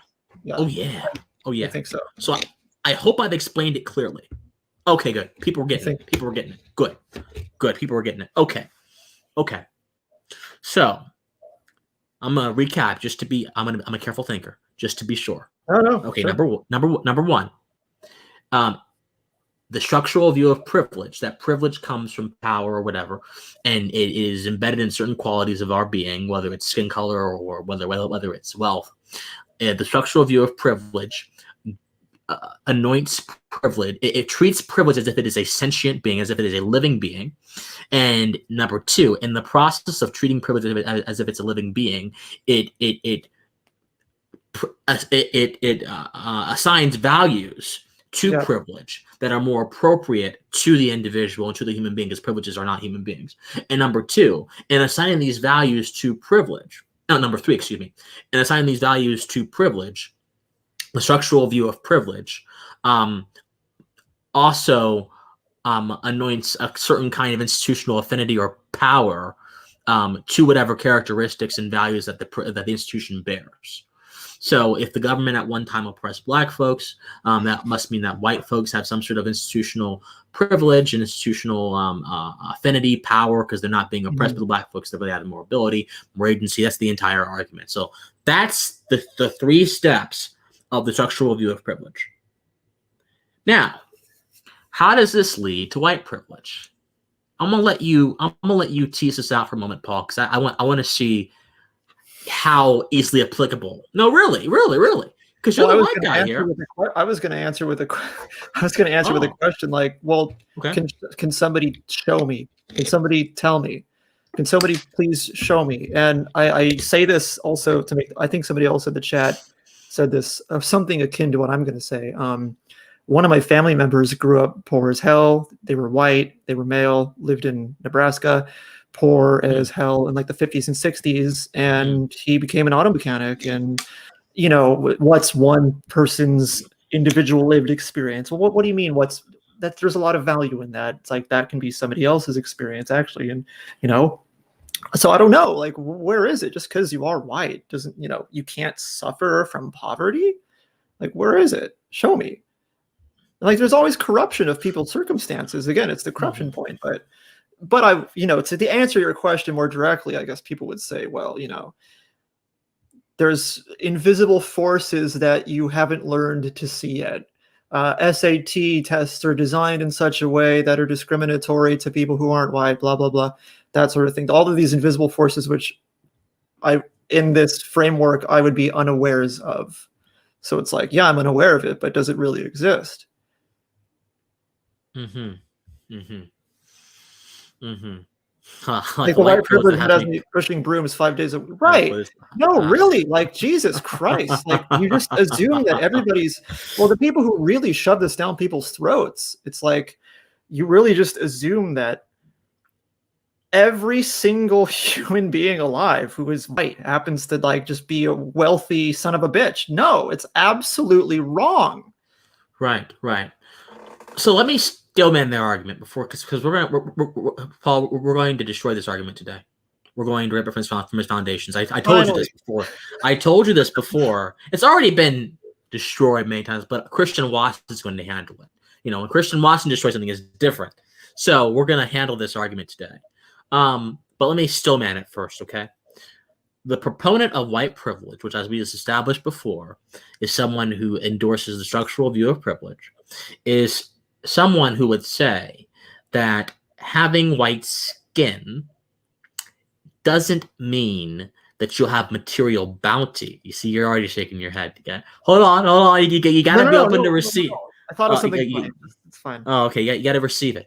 Speaker 2: Oh, yeah.
Speaker 1: I think so.
Speaker 2: So I hope I've explained it clearly. Okay, good. People were getting it. People were getting it. Good. People were getting it. Okay. So I'm gonna recap just to be. I'm a careful thinker, just to be sure.
Speaker 1: No.
Speaker 2: Okay. Sure. Number one. The structural view of privilege, that privilege comes from power or whatever, and it is embedded in certain qualities of our being, whether it's skin color or whether it's wealth. The structural view of privilege anoints privilege. It treats privilege as if it is a sentient being, as if it is a living being. And number 2, in the process of treating privilege as if it's a living being, it assigns values to privilege that are more appropriate to the individual and to the human being, because privileges are not human beings. And number 2, in assigning these values to privilege, number 3, excuse me, in assigning these values to privilege, the structural view of privilege also anoints a certain kind of institutional affinity or power to whatever characteristics and values that the institution bears. So if the government at one time oppressed Black folks, that must mean that white folks have some sort of institutional privilege and institutional affinity, power, because they're not being oppressed by the Black folks. They have more ability, more agency. That's the entire argument. So that's the 3 steps of the structural view of privilege. Now, how does this lead to white privilege? I'm gonna let you tease this out for a moment, Paul, because I want to see how easily applicable. No, really, because you're the white guy here.
Speaker 1: I was going to answer with a question like, well, can somebody show me? Can somebody tell me? Can somebody please show me? And I say this also to make. I think somebody else in the chat said this, something akin to what I'm going to say. One of my family members grew up poor as hell. They were white. They were male. Lived in Nebraska. Poor as hell in like the 50s and 60s, and he became an auto mechanic. And what's one person's individual lived experience? Well, what do you mean? There's a lot of value in that. It's like that can be somebody else's experience actually, and so I don't know, like, where is it? Just because you are white doesn't, you can't suffer from poverty. Like, where is it? Show me. Like, there's always corruption of people's circumstances. Again, it's the corruption point, but I, to answer your question more directly, I guess people would say, well, there's invisible forces that you haven't learned to see yet. SAT tests are designed in such a way that are discriminatory to people who aren't white, blah, blah, blah, that sort of thing. All of these invisible forces, which in this framework, I would be unawares of. So it's like, yeah, I'm unaware of it, but does it really exist?
Speaker 2: Mm-hmm. Mm-hmm. Mm-hmm.
Speaker 1: Like
Speaker 2: Like a
Speaker 1: the
Speaker 2: white
Speaker 1: white
Speaker 2: privilege that
Speaker 1: privilege that
Speaker 2: has
Speaker 1: has
Speaker 2: me.
Speaker 1: me pushing brooms 5 days a week. Right.
Speaker 2: What is
Speaker 1: No, really, like Jesus Christ. Like you just assume that everybody's, well, the people who really shove this down people's throats, it's like you really just assume that every single human being alive who is white happens to like just be a wealthy son of a bitch. No, it's absolutely wrong.
Speaker 2: Right, right. So let me still man their argument before, because Paul, we're going to destroy this argument today. We're going to rip it from its foundations. I told you
Speaker 1: Finally.
Speaker 2: this before. I told you this before. It's already been destroyed many times, but Christian Watson is going to handle it. You know, when Christian Watson destroys something, it's different. So we're going to handle this argument today. But let me still man it first, okay? The proponent of white privilege, which, as we just established before, is someone who endorses the structural view of privilege, is someone who would say that having white skin doesn't mean that you'll have material bounty. You see, you're already shaking your head. Okay? Hold on. You got to be open to receive.
Speaker 1: I thought of something funny. It's fine.
Speaker 2: Oh, okay. You got to receive it.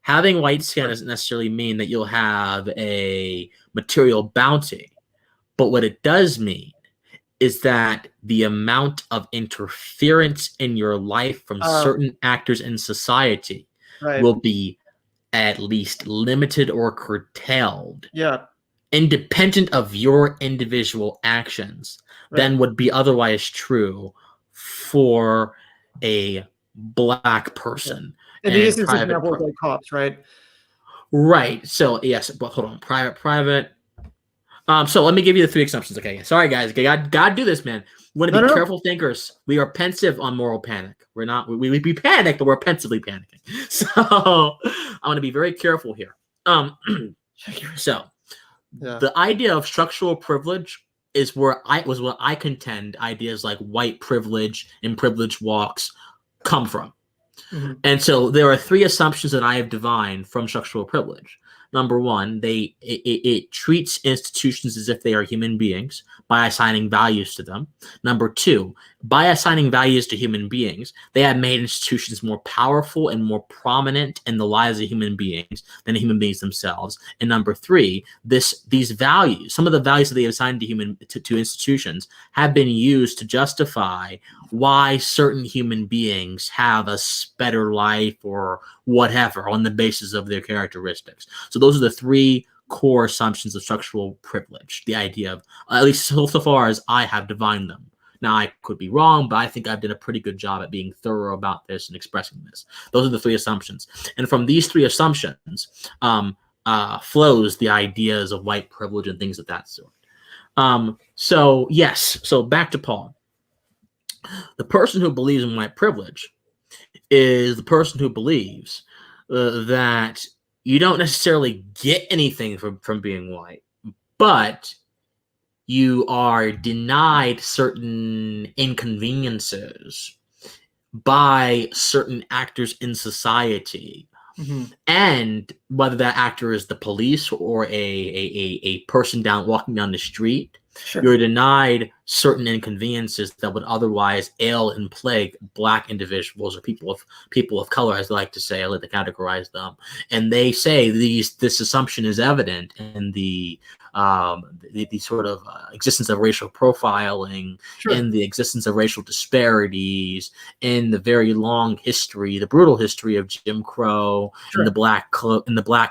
Speaker 2: Having white skin doesn't necessarily mean that you'll have a material bounty. But what it does mean is that the amount of interference in your life from certain actors in society will be at least limited or curtailed, independent of your individual actions, than would be otherwise true for a black person.
Speaker 1: And these is examples like cops, right?
Speaker 2: Right. So yes, but hold on. Private. So let me give you the three assumptions. Okay. Sorry, guys. Okay, God do this, man. We want to be careful thinkers. We are pensive on moral panic. We're not. We panic, but we're pensively panicking. So I want to be very careful here. So the idea of structural privilege is what I contend ideas like white privilege and privilege walks come from. Mm-hmm. And so there are three assumptions that I have divined from structural privilege. Number one, it treats institutions as if they are human beings by assigning values to them. Number two, by assigning values to human beings, they have made institutions more powerful and more prominent in the lives of human beings than the human beings themselves. And number three, these values, some of the values that they have assigned to institutions, have been used to justify why certain human beings have a better life or whatever on the basis of their characteristics. So those are the three core assumptions of structural privilege. The idea of, at least so far as I have divined them. Now, I could be wrong, but I think I've done a pretty good job at being thorough about this and expressing this. Those are the three assumptions. And from these three assumptions flows the ideas of white privilege and things of that sort. So back to Paul. The person who believes in white privilege is the person who believes that you don't necessarily get anything from being white, but you are denied certain inconveniences by certain actors in society. Mm-hmm. And whether that actor is the police or a person walking down the street, you're denied certain inconveniences that would otherwise ail and plague black individuals or people of color, as they like to say. I like to categorize them. And they say this assumption is evident in the sort of existence of racial profiling, in the existence of racial disparities, in the very long history, the brutal history of Jim Crow, and the black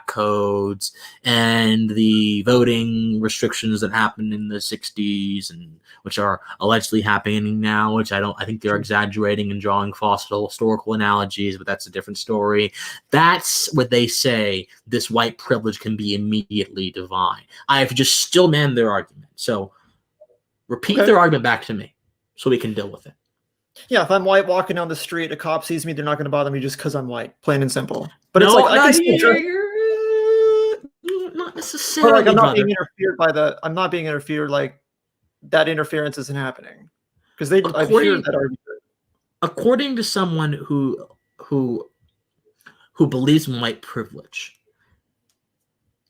Speaker 2: codes, and the voting restrictions that happened in the 60s, and which are allegedly happening now, which I think they're exaggerating and drawing false historical analogies, but that's a different story. That's what they say this white privilege can be immediately divine. I have just still manned their argument. So repeat their argument back to me so we can deal with it.
Speaker 1: Yeah, if I'm white walking down the street, a cop sees me, they're not going to bother me just because I'm white, plain and simple. But it's like I can
Speaker 2: not necessarily.
Speaker 1: But like, I'm not being interfered by the. I'm not being interfered. Like that interference isn't happening because I've heard that argument.
Speaker 2: According to someone who believes in white privilege,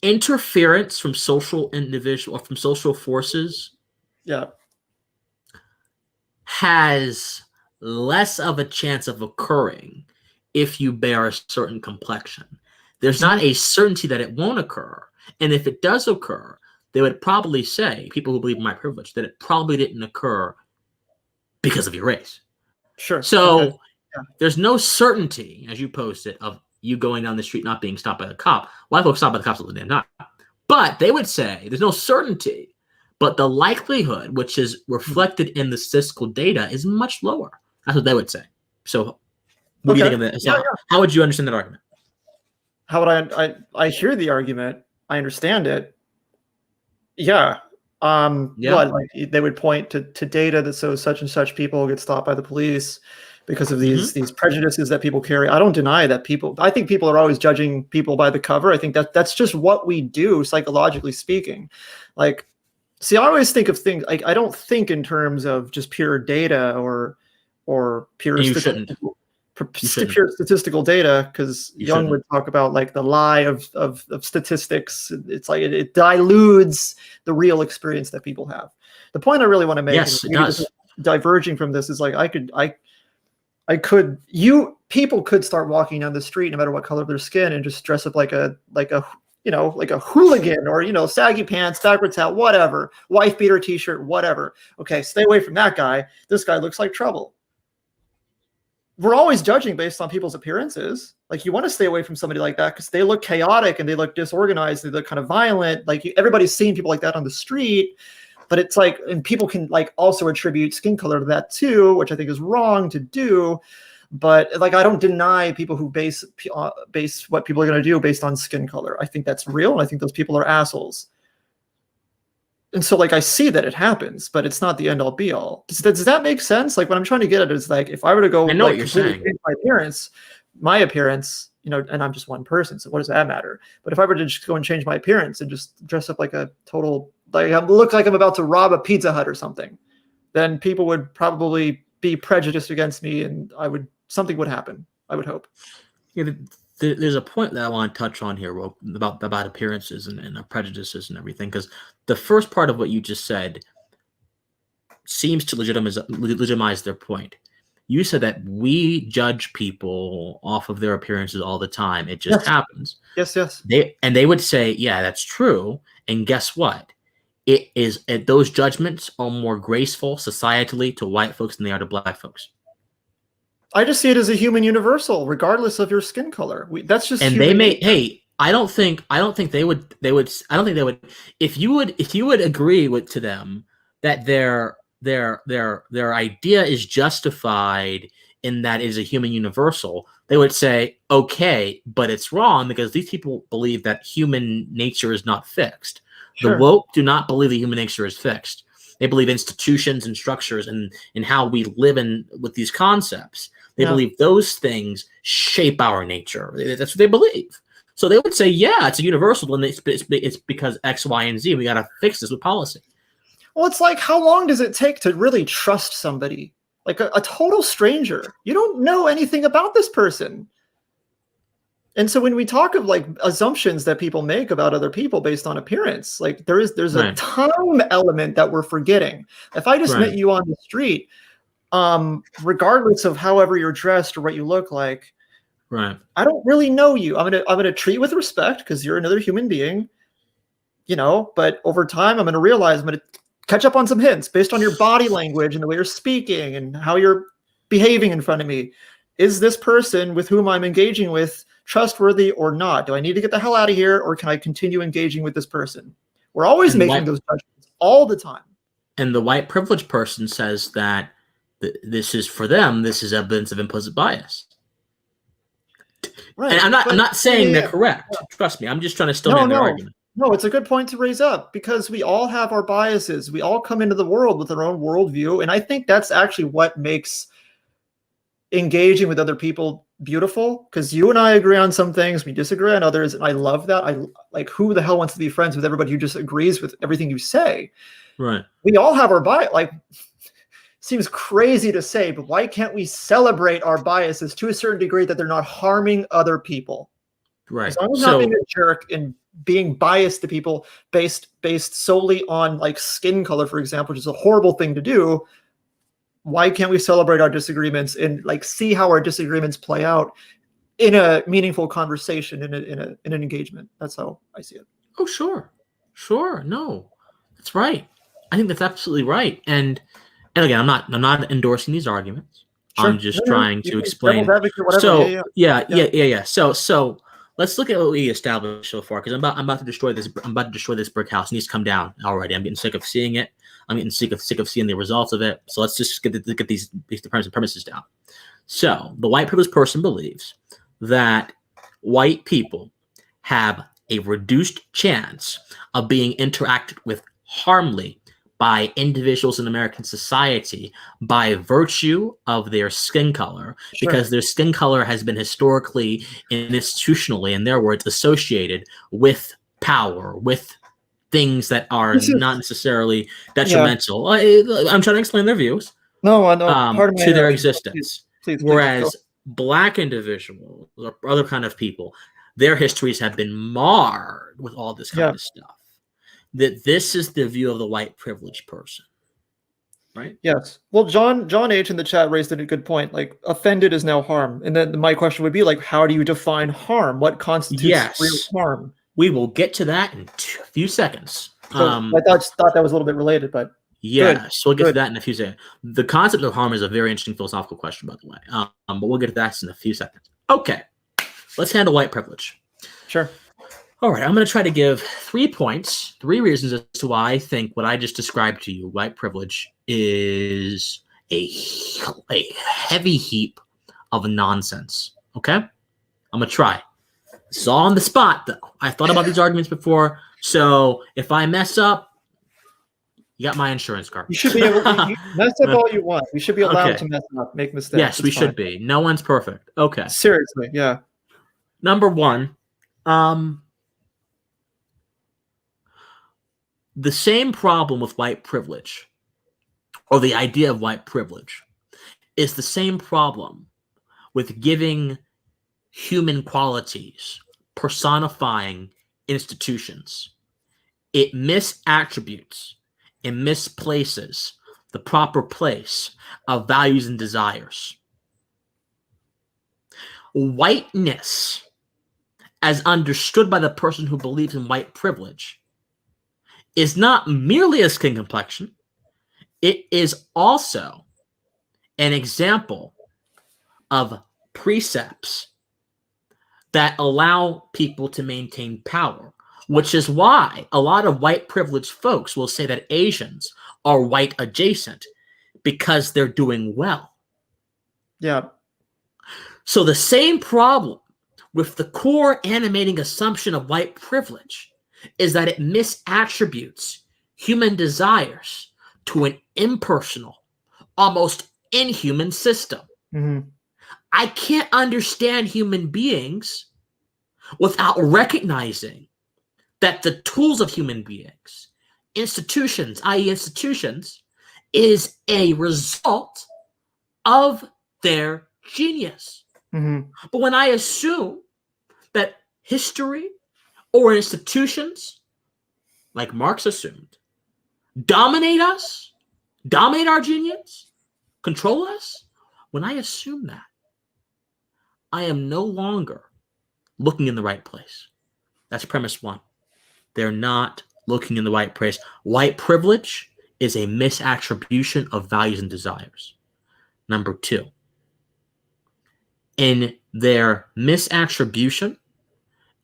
Speaker 2: interference from social individual or from social forces, has less of a chance of occurring if you bear a certain complexion. There's not a certainty that it won't occur. And if it does occur, they would probably say, people who believe in white privilege, that it probably didn't occur because of your race.
Speaker 1: Sure.
Speaker 2: So
Speaker 1: Okay. Yeah.
Speaker 2: there's no certainty, as you posted, of you going down the street not being stopped by the cop. White folks stopped by the cops all the damn time. But they would say there's no certainty, but the likelihood, which is reflected in the statistical data, is much lower. That's what they would say. So what do you think of that? So how would you understand that argument?
Speaker 1: How would I hear the argument? I understand it. Yeah. What, like they would point to data that shows such and such people get stopped by the police because of these prejudices that people carry. I don't deny that I think people are always judging people by the cover. I think that's just what we do, psychologically speaking. Like, see, I always think of things like, I don't think in terms of just pure data or pure pure statistical data, because Jung would talk about like the lie of statistics. It's like it dilutes the real experience that people have. The point I really want to make,
Speaker 2: yes, it does.
Speaker 1: Diverging from this, is like people could start walking down the street no matter what color of their skin and just dress up like a hooligan, or saggy pants, backwards hat, whatever, wife beater t-shirt, whatever. Okay, stay away from that guy. This guy looks like trouble. We're always judging based on people's appearances. Like, you want to stay away from somebody like that because they look chaotic and they look disorganized. They look kind of violent. Like, everybody's seeing people like that on the street, but it's like, and people can like also attribute skin color to that too, which I think is wrong to do. But like, I don't deny people who base what people are going to do based on skin color. I think that's real, and I think those people are assholes. And so, like, I see that it happens, but it's not the end all be all. Does that make sense? Like, what I'm trying to get at is like, if I were to go,
Speaker 2: I know
Speaker 1: like,
Speaker 2: what you're saying.
Speaker 1: My appearance, and I'm just one person, so what does that matter? But if I were to just go and change my appearance and just dress up like a total, like, I look like I'm about to rob a Pizza Hut or something, then people would probably be prejudiced against me, and something would happen, I would hope.
Speaker 2: Yeah, there's a point that I want to touch on here about appearances and prejudices and everything, because the first part of what you just said seems to legitimize their point. You said that we judge people off of their appearances all the time. It just happens.
Speaker 1: Yes.
Speaker 2: They would say, yeah, that's true. And guess what? Those judgments are more graceful societally to white folks than they are to black folks.
Speaker 1: I just see it as a human universal, regardless of your skin color. That's just.
Speaker 2: And they may. Hey, I don't think they would. If you would agree to them that their idea is justified in that it is a human universal, they would say, okay, but it's wrong because these people believe that human nature is not fixed. Sure. The woke do not believe that human nature is fixed. They believe institutions and structures and how we live with these concepts. They believe those things shape our nature. That's what they believe. So they would say, yeah, it's a universal, and it's because X, Y, and Z. We got to fix this with policy.
Speaker 1: Well, it's like, how long does it take to really trust somebody? Like a total stranger. You don't know anything about this person. And so when we talk of like assumptions that people make about other people based on appearance, like there's a time element that we're forgetting. If I just met you on the street, regardless of however you're dressed or what you look like, I don't really know you. I'm gonna treat you with respect because you're another human being, but over time I'm gonna realize I'm gonna catch up on some hints based on your body language and the way you're speaking and how you're behaving in front of me. Is this person with whom I'm engaging with trustworthy or not? Do I need to get the hell out of here, or can I continue engaging with this person? We're always making those judgments all the time. And
Speaker 2: the white privileged person says that this is, for them, this is evidence of implicit bias. Right. And I'm not saying they're correct. Trust me. I'm just trying to still make their argument.
Speaker 1: No, it's a good point to raise up, because we all have our biases. We all come into the world with our own worldview. And I think that's actually what makes engaging with other people beautiful, because you and I agree on some things, we disagree on others. And I love that. I like, who the hell wants to be friends with everybody who just agrees with everything you say?
Speaker 2: Right.
Speaker 1: We all have our bias. Like, seems crazy to say, but why can't we celebrate our biases to a certain degree that they're not harming other people?
Speaker 2: Right.
Speaker 1: As long as not being a jerk and being biased to people based solely on like skin color, for example, which is a horrible thing to do. why can't we celebrate our disagreements and like see how our disagreements play out in a meaningful conversation, in an engagement? That's how I see it.
Speaker 2: Oh, sure. Sure. No, that's right. I think that's absolutely right. And again, I'm not endorsing these arguments.
Speaker 1: Sure.
Speaker 2: I'm just
Speaker 1: No, no,
Speaker 2: trying
Speaker 1: you
Speaker 2: to
Speaker 1: can
Speaker 2: explain.
Speaker 1: devil's advocate, whatever.
Speaker 2: So
Speaker 1: Yeah.
Speaker 2: So let's look at what we established so far, because I'm about to destroy this. I'm about to destroy this brick house. It needs to come down already. I'm getting sick of seeing it. I'm getting sick of seeing the results of it. So let's just get these premises down. So the white privileged person believes that white people have a reduced chance of being interacted with harmly by individuals in American society by virtue of their skin color,
Speaker 1: Sure.
Speaker 2: because their skin color has been historically and institutionally, in their words, associated with power, with things that are not necessarily detrimental. I'm trying to explain their views to their existence.
Speaker 1: Please,
Speaker 2: whereas Black individuals or other kind of people, their histories have been marred with all this kind of stuff. That this is the view of the white privileged person, right?
Speaker 1: Yes. Well, John H in the chat raised a good point. Like, offended is now harm, and then my question would be like, how do you define harm? What constitutes real harm?
Speaker 2: We will get to that in a few seconds.
Speaker 1: So I thought that was a little bit related, but
Speaker 2: so we'll get to that in a few seconds. The concept of harm is a very interesting philosophical question, by the way. But we'll get to that in a few seconds. Okay, let's handle white privilege.
Speaker 1: Sure.
Speaker 2: All right, I'm going to try to give 3 points, 3 reasons as to why I think what I just described to you, white privilege, is a heavy heap of nonsense. Okay? I'm going to try. This is all on the spot, though. I thought about these arguments before, so if I mess up, you got my insurance card.
Speaker 1: You should be able to mess up all you want. We should be allowed to mess up, make mistakes.
Speaker 2: Yes, we should be. No one's perfect. Okay.
Speaker 1: Seriously, yeah.
Speaker 2: Number 1, the same problem with white privilege, or the idea of white privilege, is the same problem with giving human qualities, personifying institutions. It misattributes and misplaces the proper place of values and desires. Whiteness, as understood by the person who believes in white privilege, is not merely a skin complexion. It is also an example of precepts that allow people to maintain power, which is why a lot of white privileged folks will say that Asians are white adjacent because they're doing well.
Speaker 1: Yeah.
Speaker 2: So the same problem with the core animating assumption of white privilege is that it misattributes human desires to an impersonal, almost inhuman system.
Speaker 1: Mm-hmm.
Speaker 2: I can't understand human beings without recognizing that the tools of human beings, institutions, i.e. institutions, is a result of their genius.
Speaker 1: Mm-hmm.
Speaker 2: But when I assume that history or institutions, like Marx assumed, dominate us, dominate our genius, control us, when I assume that, I am no longer looking in the right place. That's premise 1. They're not looking in the right place. White privilege is a misattribution of values and desires. Number 2, in their misattribution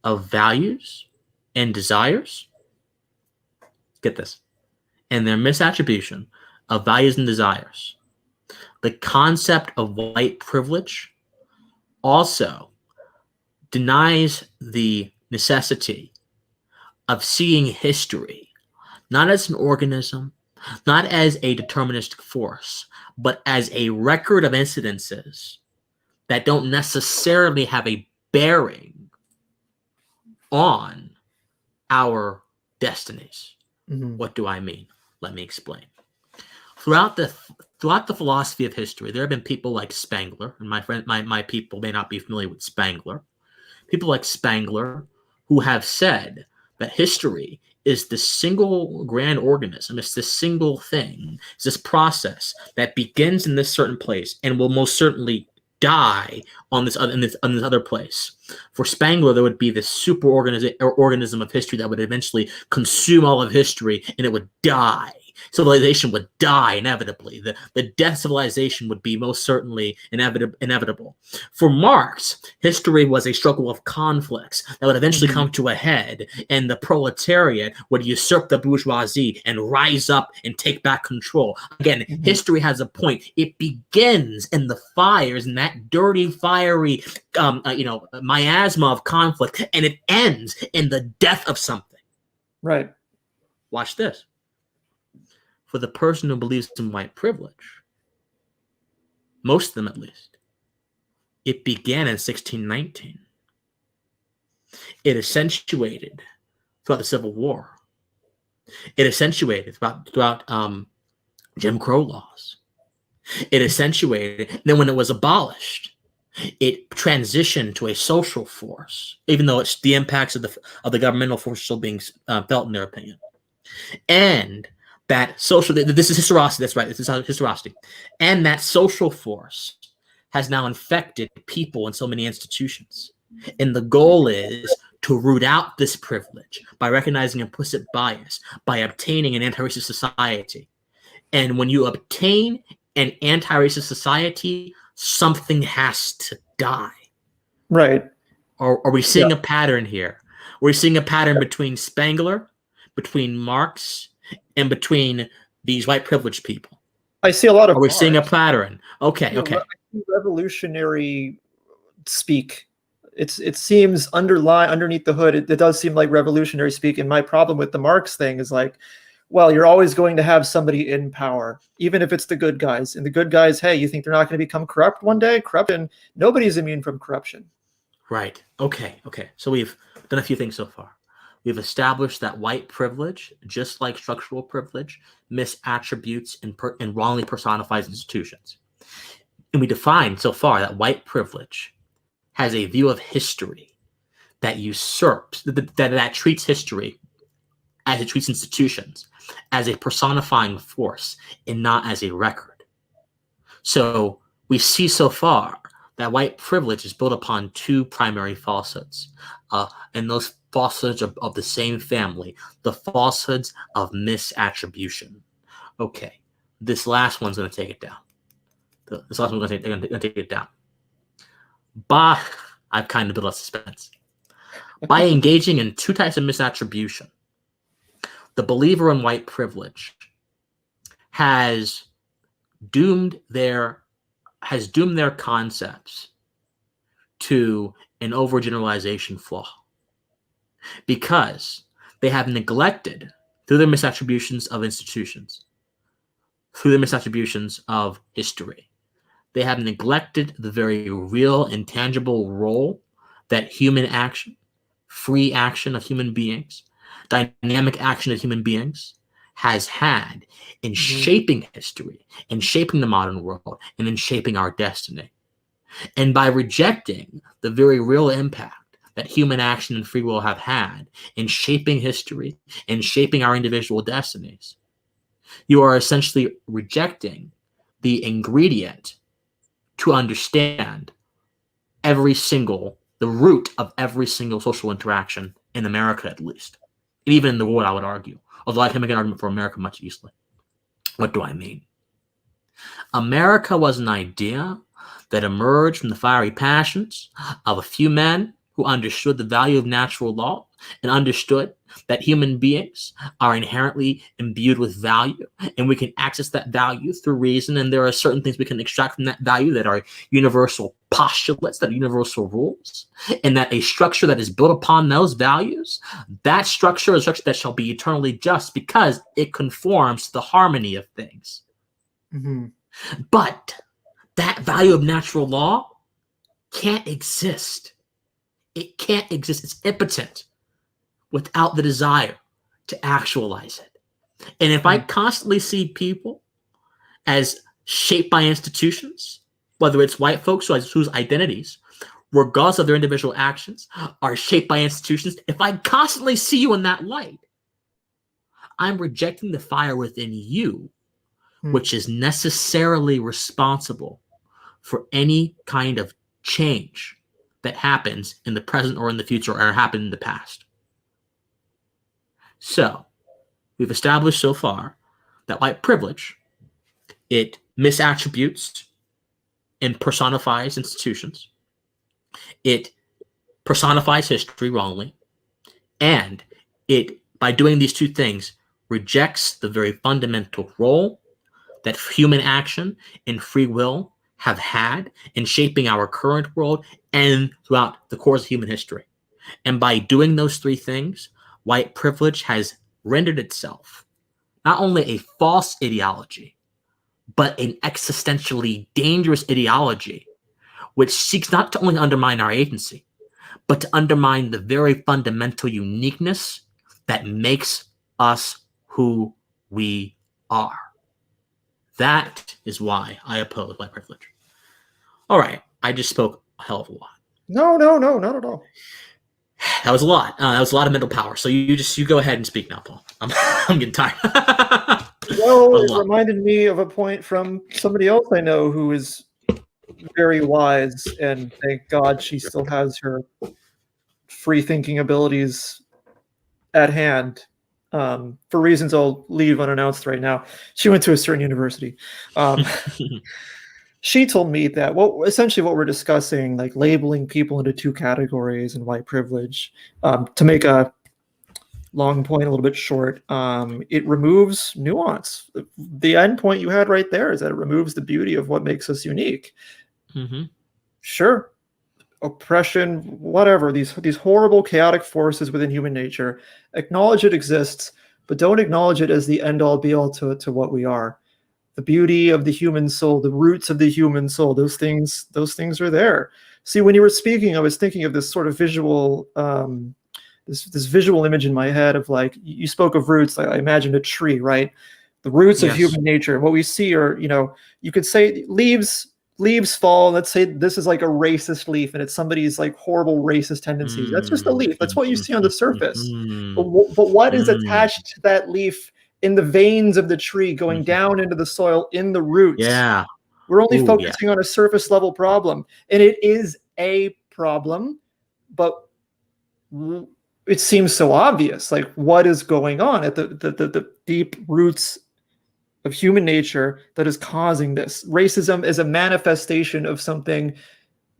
Speaker 2: of values and desires, get this, in their misattribution of values and desires, the concept of white privilege also denies the necessity of seeing history not as an organism, not as a deterministic force, but as a record of incidences that don't necessarily have a bearing on our destinies.
Speaker 1: Mm-hmm.
Speaker 2: What do I mean? Let me explain. Throughout the philosophy of history, there have been people like Spengler, and my people may not be familiar with Spengler. People like Spengler who have said that history is this single grand organism. It's this single thing. It's this process that begins in this certain place and will most certainly die on this other place. For Spengler, there would be this super organism of history that would eventually consume all of history, and it would die. Civilization would die inevitably. The death of civilization would be most certainly inevitable. For Marx, history was a struggle of conflicts that would eventually come to a head, and the proletariat would usurp the bourgeoisie and rise up and take back control. Again, history has a point. It begins in the fires, in that dirty, fiery, miasma of conflict, and it ends in the death of something.
Speaker 1: Right.
Speaker 2: Watch this. For the person who believes in white privilege, most of them at least, it began in 1619. It accentuated throughout the Civil War. It accentuated throughout Jim Crow laws. It accentuated. Then when it was abolished, it transitioned to a social force, even though it's the impacts of the governmental force still being felt, in their opinion. And that social, this is historicity, that's right, this is historicity. And that social force has now infected people in so many institutions. And the goal is to root out this privilege by recognizing implicit bias, by obtaining an anti-racist society. And when you obtain an anti-racist society, something has to die.
Speaker 1: Right.
Speaker 2: Are we seeing a pattern here? We're seeing a pattern between Spengler, between Marx, and between these white privileged people.
Speaker 1: I see a lot of.
Speaker 2: Are we seeing a pattern? Okay.
Speaker 1: Revolutionary speak. It seems underneath the hood. It does seem like revolutionary speak. And my problem with the Marx thing is like, well, you're always going to have somebody in power, even if it's the good guys. And the good guys, hey, you think they're not going to become corrupt one day? Corruption. Nobody's immune from corruption. Right.
Speaker 2: Okay. So we've done a few things so far. We've established that white privilege, just like structural privilege, misattributes and wrongly personifies institutions. And we define so far that white privilege has a view of history that usurps, that treats history as it treats institutions, as a personifying force and not as a record. So we see so far that white privilege is built upon two primary falsehoods, and those falsehoods of the same family, the falsehoods of misattribution. Okay, this last one's going to take it down. This last one's going to take it down. I've kind of built up suspense. By engaging in two types of misattribution, the believer in white privilege has doomed their concepts to an overgeneralization flaw, because they have neglected, through their misattributions of institutions, through their misattributions of history, they have neglected the very real and tangible role that human action, free action of human beings, dynamic action of human beings has had in shaping history, in shaping the modern world, and in shaping our destiny. And by rejecting the very real impact that human action and free will have had in shaping history and shaping our individual destinies, you are essentially rejecting the ingredient to understand the root of every single social interaction in America, at least. And even in the world, I would argue. Although I can make an argument for America much easily. What do I mean? America was an idea that emerged from the fiery passions of a few men who understood the value of natural law and understood that human beings are inherently imbued with value, and we can access that value through reason, and there are certain things we can extract from that value that are universal postulates, that are universal rules, and that a structure that is built upon those values, that structure is a structure that shall be eternally just because it conforms to the harmony of things. But that value of natural law can't exist. It can't exist. It's impotent without the desire to actualize it. And if I constantly see people as shaped by institutions, whether it's white folks whose identities, regardless of their individual actions, are shaped by institutions, if I constantly see you in that light, I'm rejecting the fire within you,
Speaker 1: Hmm.
Speaker 2: which is necessarily responsible for any kind of change that happens in the present or in the future or happened in the past. So we've established so far that white privilege, it misattributes and personifies institutions. It personifies history wrongly. And it, by doing these two things, rejects the very fundamental role that human action and free will have had in shaping our current world and throughout the course of human history. And by doing those three things, white privilege has rendered itself not only a false ideology, but an existentially dangerous ideology, which seeks not to only undermine our agency, but to undermine the very fundamental uniqueness that makes us who we are. That is why I oppose white privilege. All right, I just spoke a hell of a lot.
Speaker 1: No, not at all.
Speaker 2: That was a lot. That was a lot of mental power. So you go ahead and speak now, Paul. I'm getting tired.
Speaker 1: Well, it reminded me of a point from somebody else I know who is very wise, and thank God she still has her free thinking abilities at hand. For reasons I'll leave unannounced right now. She went to a certain university. She told me that essentially what we're discussing, like labeling people into two categories and white privilege, to make a long point a little bit short, it removes nuance. The end point you had right there is that it removes the beauty of what makes us unique.
Speaker 2: Mm-hmm.
Speaker 1: Sure, oppression, whatever, these horrible chaotic forces within human nature, acknowledge it exists, but don't acknowledge it as the end all be all to what we are. The beauty of the human soul, the roots of the human soul, those things are there. See, when you were speaking, I was thinking of this sort of visual this visual image in my head of, like, you spoke of roots. I imagined a tree, right? The roots of human nature. What we see are, you could say leaves fall. Let's say this is like a racist leaf, and it's somebody's like horrible racist tendencies. That's just a leaf. That's what you see on the surface. But what is attached to that leaf in the veins of the tree, going down into the soil, in the roots?
Speaker 2: Yeah.
Speaker 1: We're only focusing on a surface level problem, and it is a problem, but it seems so obvious. Like, what is going on at the deep roots of human nature that is causing this? Racism is a manifestation of something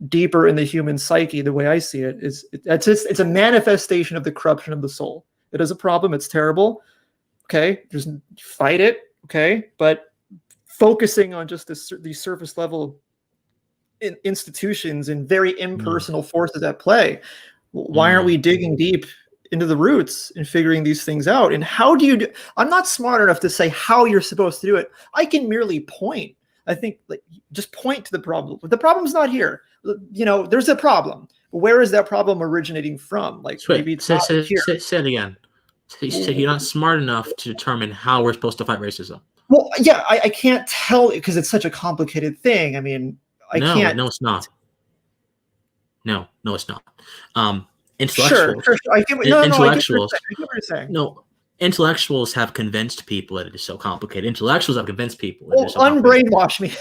Speaker 1: deeper in the human psyche. The way I see it is, it's a manifestation of the corruption of the soul. It is a problem. It's terrible. Okay, just fight it. Okay, but focusing on just these surface level institutions and very impersonal forces at play. Why aren't we digging deep into the roots and figuring these things out? And how do you do? I'm not smart enough to say how you're supposed to do it. I can merely point. I think, like, just point to the problem. But the problem's not here. There's a problem. Where is that problem originating from? Like, maybe it's not here.
Speaker 2: Say it again. You said you're not smart enough to determine how we're supposed to fight racism.
Speaker 1: Well, yeah, I can't tell because it's such a complicated thing. I mean, I can't.
Speaker 2: No, it's not. No, it's not.
Speaker 1: Intellectuals. Sure. I get what you're saying.
Speaker 2: No, intellectuals have convinced people that it is so complicated. Intellectuals have convinced people.
Speaker 1: Well, unbrainwash me.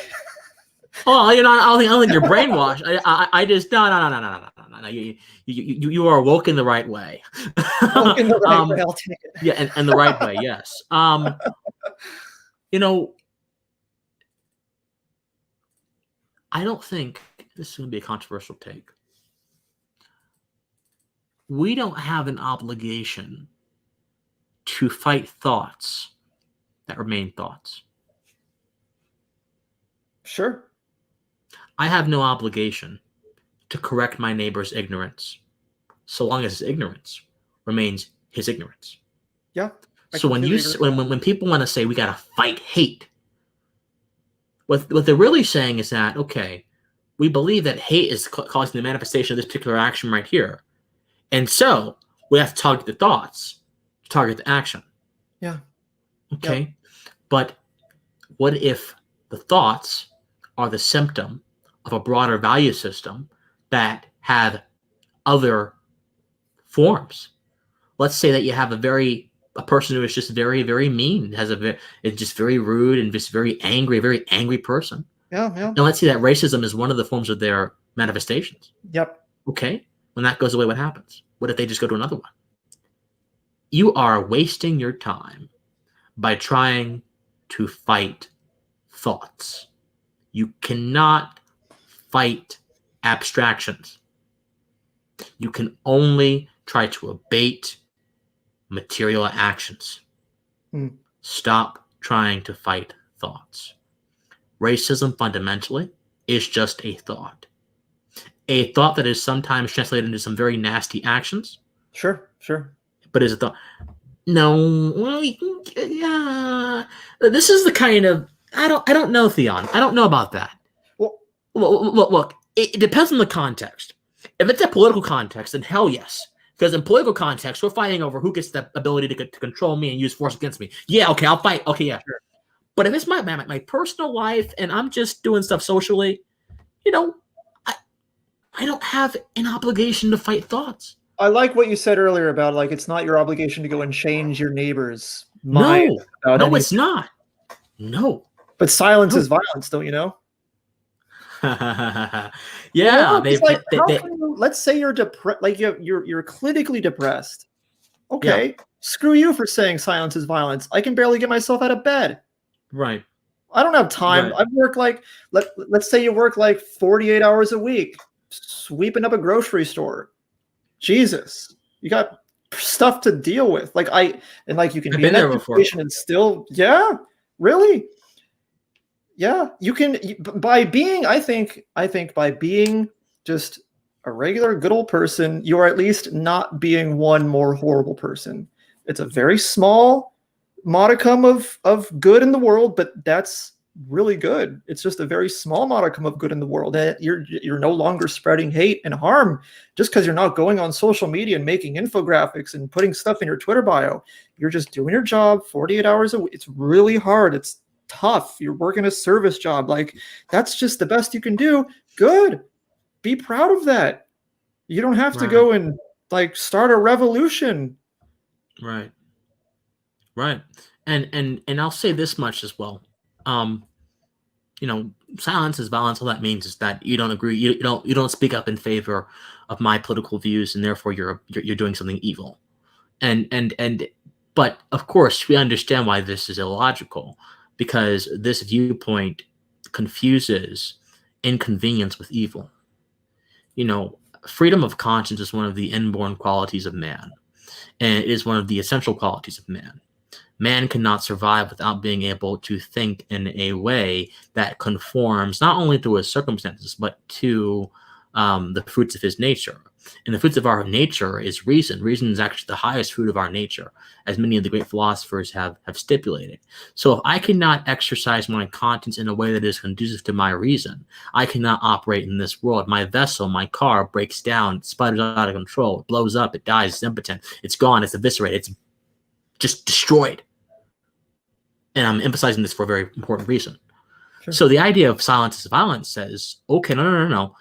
Speaker 2: Oh, I don't think you're brainwashed. I just no. You are woke in the right way.
Speaker 1: Woke in the right way. I'll take it.
Speaker 2: Yeah, and the right way. Yes. I don't think this is going to be a controversial take. We don't have an obligation to fight thoughts that remain thoughts.
Speaker 1: Sure.
Speaker 2: I have no obligation to correct my neighbor's ignorance, so long as his ignorance remains his ignorance.
Speaker 1: Yeah.
Speaker 2: So when people want to say we got to fight hate, what they're really saying is that, okay, we believe that hate is causing the manifestation of this particular action right here, and so we have to target the thoughts to target the action.
Speaker 1: Yeah.
Speaker 2: Okay.
Speaker 1: Yeah.
Speaker 2: But what if the thoughts are the symptom of a broader value system that have other forms? Let's say that you have a very a person who is just very, very mean, is just very rude and just very angry person.
Speaker 1: Yeah, yeah.
Speaker 2: And let's see that racism is one of the forms of their manifestations.
Speaker 1: Yep.
Speaker 2: Okay. When that goes away, what happens? What if they just go to another one? You are wasting your time by trying to fight thoughts. You cannot fight abstractions. You can only try to abate material actions. Stop trying to fight thoughts. Racism fundamentally is just a thought. A thought that is sometimes translated into some very nasty actions.
Speaker 1: Sure.
Speaker 2: But is a thought. No, well, yeah. This is the kind of I don't know, Theon. I don't know about that.
Speaker 1: Well,
Speaker 2: look, it depends on the context. If it's a political context, then hell yes. Because in political context, we're fighting over who gets the ability to control me and use force against me. Yeah, okay, I'll fight. Okay, yeah. Sure. But if it's my personal life and I'm just doing stuff socially, I don't have an obligation to fight thoughts.
Speaker 1: I like what you said earlier about like it's not your obligation to go and change your neighbor's mind.
Speaker 2: No, it's not. No.
Speaker 1: But silence is violence, don't you know?
Speaker 2: Yeah.
Speaker 1: Let's say you're depressed, like you're clinically depressed. Okay, yeah. Screw you for saying silence is violence. I can barely get myself out of bed.
Speaker 2: Right.
Speaker 1: I don't have time. Right. I work like let's say you work like 48 hours a week, sweeping up a grocery store. Jesus, you got stuff to deal with. Like you can be in that situation and still, yeah, really. Yeah, you can by being. I think by being just a regular good old person, you are at least not being one more horrible person. It's a very small modicum of good in the world, but that's really good. It's just a very small modicum of good in the world. You're no longer spreading hate and harm just because you're not going on social media and making infographics and putting stuff in your Twitter bio. You're just doing your job 48 hours a week. It's really hard. It's tough. You're working a service job. Like that's just the best you can do. Good. Be proud of that. You don't have to go and like start a revolution.
Speaker 2: Right. And I'll say this much as well. Silence is violence. All that means is that you don't agree. You don't speak up in favor of my political views, and therefore you're doing something evil. But of course we understand why this is illogical, because this viewpoint confuses inconvenience with evil. Freedom of conscience is one of the inborn qualities of man, and it is one of the essential qualities of man. Man cannot survive without being able to think in a way that conforms not only to his circumstances, but to the fruits of his nature. And the fruits of our nature is reason. Reason is actually the highest fruit of our nature, as many of the great philosophers have stipulated. So if I cannot exercise my conscience in a way that is conducive to my reason, I cannot operate in this world. My vessel, my car breaks down, it sputters out of control, it blows up, it dies, it's impotent, it's gone, it's eviscerated, it's just destroyed. And I'm emphasizing this for a very important reason. Sure. So the idea of silence is violence says, okay, no.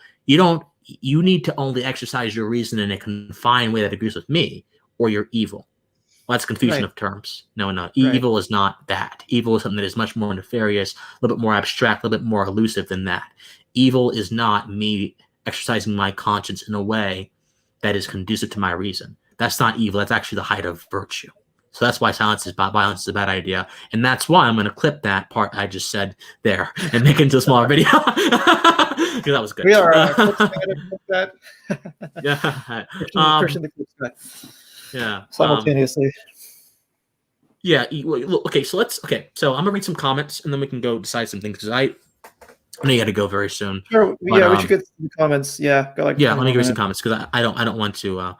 Speaker 2: You need to only exercise your reason in a confined way that agrees with me, or you're evil. Well, that's confusion of terms. No. Evil is not that. Evil is something that is much more nefarious, a little bit more abstract, a little bit more elusive than that. Evil is not me exercising my conscience in a way that is conducive to my reason. That's not evil. That's actually the height of virtue. So that's why violence is a bad idea. And that's why I'm going to clip that part I just said there and make it into a smaller video. Because that was good.
Speaker 1: We are that.
Speaker 2: Yeah.
Speaker 1: Christian the clips guy.
Speaker 2: Yeah.
Speaker 1: Simultaneously.
Speaker 2: Yeah. Okay. So So I'm going to read some comments and then we can go decide some things because I know you got to go very soon.
Speaker 1: Sure. But, we should get some comments. Yeah. Go
Speaker 2: let me give you some comments because I don't want to.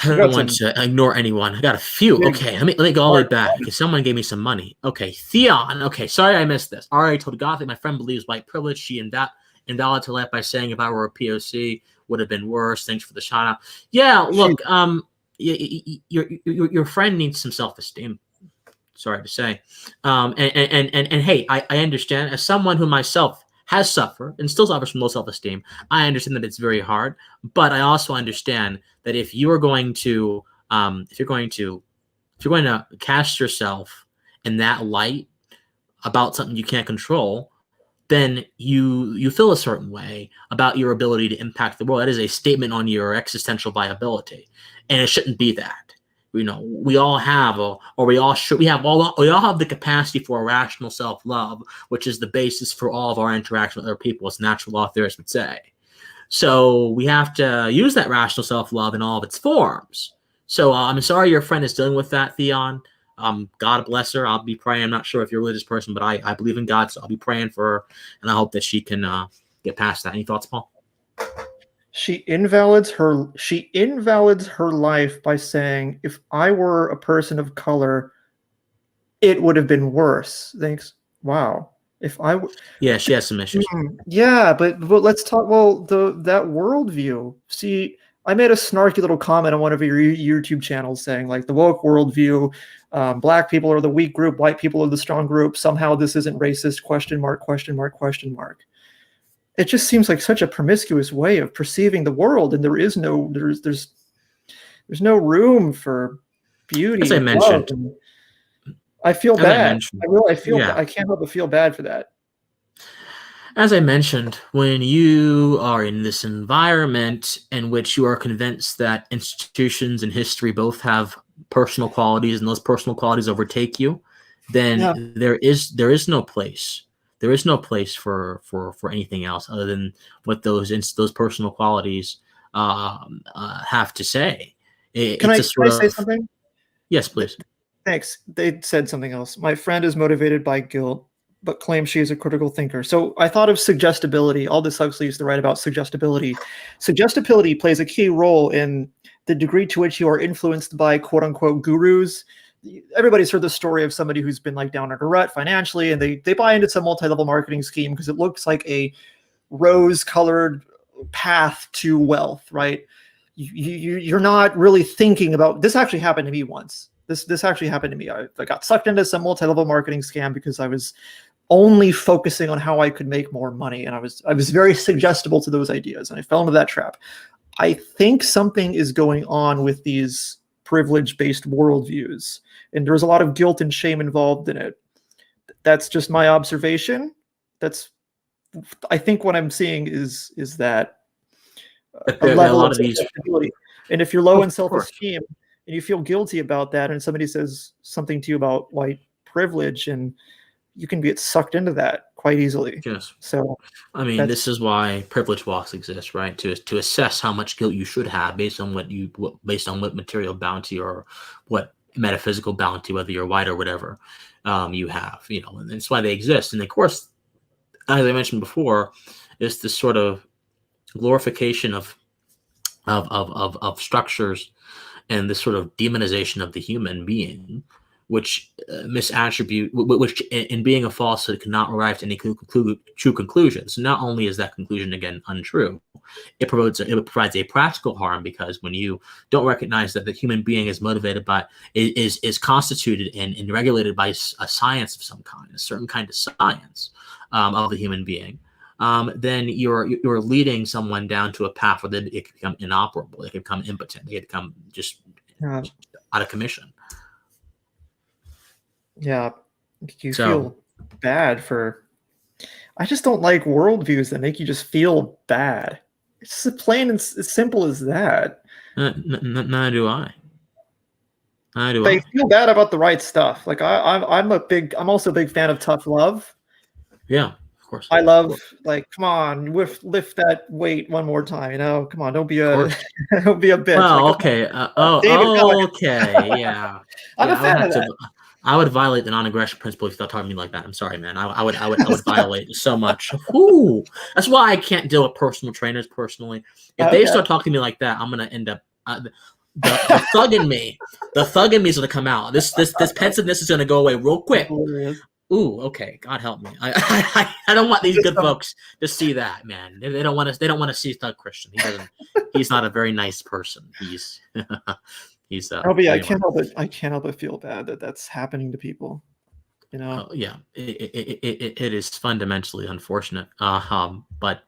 Speaker 2: I don't want to ignore anyone. I got a few. Okay, let me go all the way back. Okay, someone gave me some money. Okay, Theon. Okay, sorry I missed this. Already told Gothic my friend believes white privilege. She invalidated her life by saying if I were a POC would have been worse. Thanks for the shout out. Yeah, look, your friend needs some self-esteem. Sorry to say. And hey, I understand as someone who myself has suffered and still suffers from low self-esteem. I understand that it's very hard, but I also understand that if you are going to if you're going to cast yourself in that light about something you can't control, then you feel a certain way about your ability to impact the world. That is a statement on your existential viability, and it shouldn't be that. We all have, we all have the capacity for a rational self-love, which is the basis for all of our interaction with other people, as natural law theorists would say. So we have to use that rational self-love in all of its forms. So I'm sorry your friend is dealing with that, Theon. God bless her. I'll be praying. I'm not sure if you're a religious person, but I believe in God, so I'll be praying for her, and I hope that she can get past that. Any thoughts, Paul?
Speaker 1: She invalidates her life by saying, if I were a person of color, it would have been worse. Thanks. Wow. If I
Speaker 2: Yeah, she has some issues.
Speaker 1: Yeah, but let's talk. Well, that worldview. See, I made a snarky little comment on one of your YouTube channels saying, like, the woke worldview, black people are the weak group, white people are the strong group. Somehow this isn't racist? Question mark, question mark, question mark. It just seems like such a promiscuous way of perceiving the world, and there's no room for beauty.
Speaker 2: As I mentioned,
Speaker 1: I feel bad.
Speaker 2: Yeah.
Speaker 1: I can't help but feel bad for that.
Speaker 2: As I mentioned, when you are in this environment in which you are convinced that institutions and history both have personal qualities, and those personal qualities overtake you, then there is no place. There is no place for anything else other than what those personal qualities have to say.
Speaker 1: Can I say something?
Speaker 2: Yes, please.
Speaker 1: Thanks. They said something else. My friend is motivated by guilt, but claims she is a critical thinker. So I thought of suggestibility. Aldous Huxley used to write about suggestibility. Suggestibility plays a key role in the degree to which you are influenced by quote unquote gurus. Everybody's heard the story of somebody who's been like down in a rut financially, and they buy into some multi-level marketing scheme because it looks like a rose-colored path to wealth, right? You're not really thinking about this. Actually happened to me once. This actually happened to me. I got sucked into some multi-level marketing scam because I was only focusing on how I could make more money, and I was very suggestible to those ideas, and I fell into that trap. I think something is going on with these privilege-based worldviews, and there's a lot of guilt and shame involved in it. That's just my observation. I think what I'm seeing is that a level of suggestibility. And if you're low in self-esteem and you feel guilty about that, and somebody says something to you about white privilege, and you can get sucked into that quite easily.
Speaker 2: Yes.
Speaker 1: So,
Speaker 2: I mean, this is why privilege walks exist, right? To assess how much guilt you should have based on what material bounty or what metaphysical bounty, whether you're white or whatever, you have. And that's why they exist. And of course, as I mentioned before, is this sort of glorification of structures and this sort of demonization of the human being, which misattribute, which in being a falsehood cannot arrive to any true conclusion. So not only is that conclusion again untrue, it provides a practical harm, because when you don't recognize that the human being is motivated by is constituted and regulated by a science of some kind, a certain kind of science of the human being, then you're leading someone down to a path where it can become inoperable, they can become impotent, they can become just out of commission.
Speaker 1: Yeah, you feel bad for. I just don't like worldviews that make you just feel bad. It's just plain and as simple as that.
Speaker 2: Neither do I.
Speaker 1: They feel bad about the right stuff. Like I'm also a big fan of tough love.
Speaker 2: Yeah, of course.
Speaker 1: I love, like, come on, lift that weight one more time. Come on, don't be a don't be a bitch.
Speaker 2: Well,
Speaker 1: like,
Speaker 2: okay. Okay. Yeah.
Speaker 1: I'm a fan of that.
Speaker 2: I would violate the non-aggression principle if you start talking to me like that. I'm sorry, man. I would violate so much. Ooh, that's why I can't deal with personal trainers personally. If they start talking to me like that, I'm gonna end up the thug in me. The thug in me is gonna come out. This pensiveness is gonna go away real quick. Ooh, okay. God help me. I don't want these good folks to see that, man. They don't want to see Thug Christian. He's not a very nice person. He's
Speaker 1: I can't help but feel bad that that's happening to people.
Speaker 2: Yeah, it is fundamentally unfortunate. But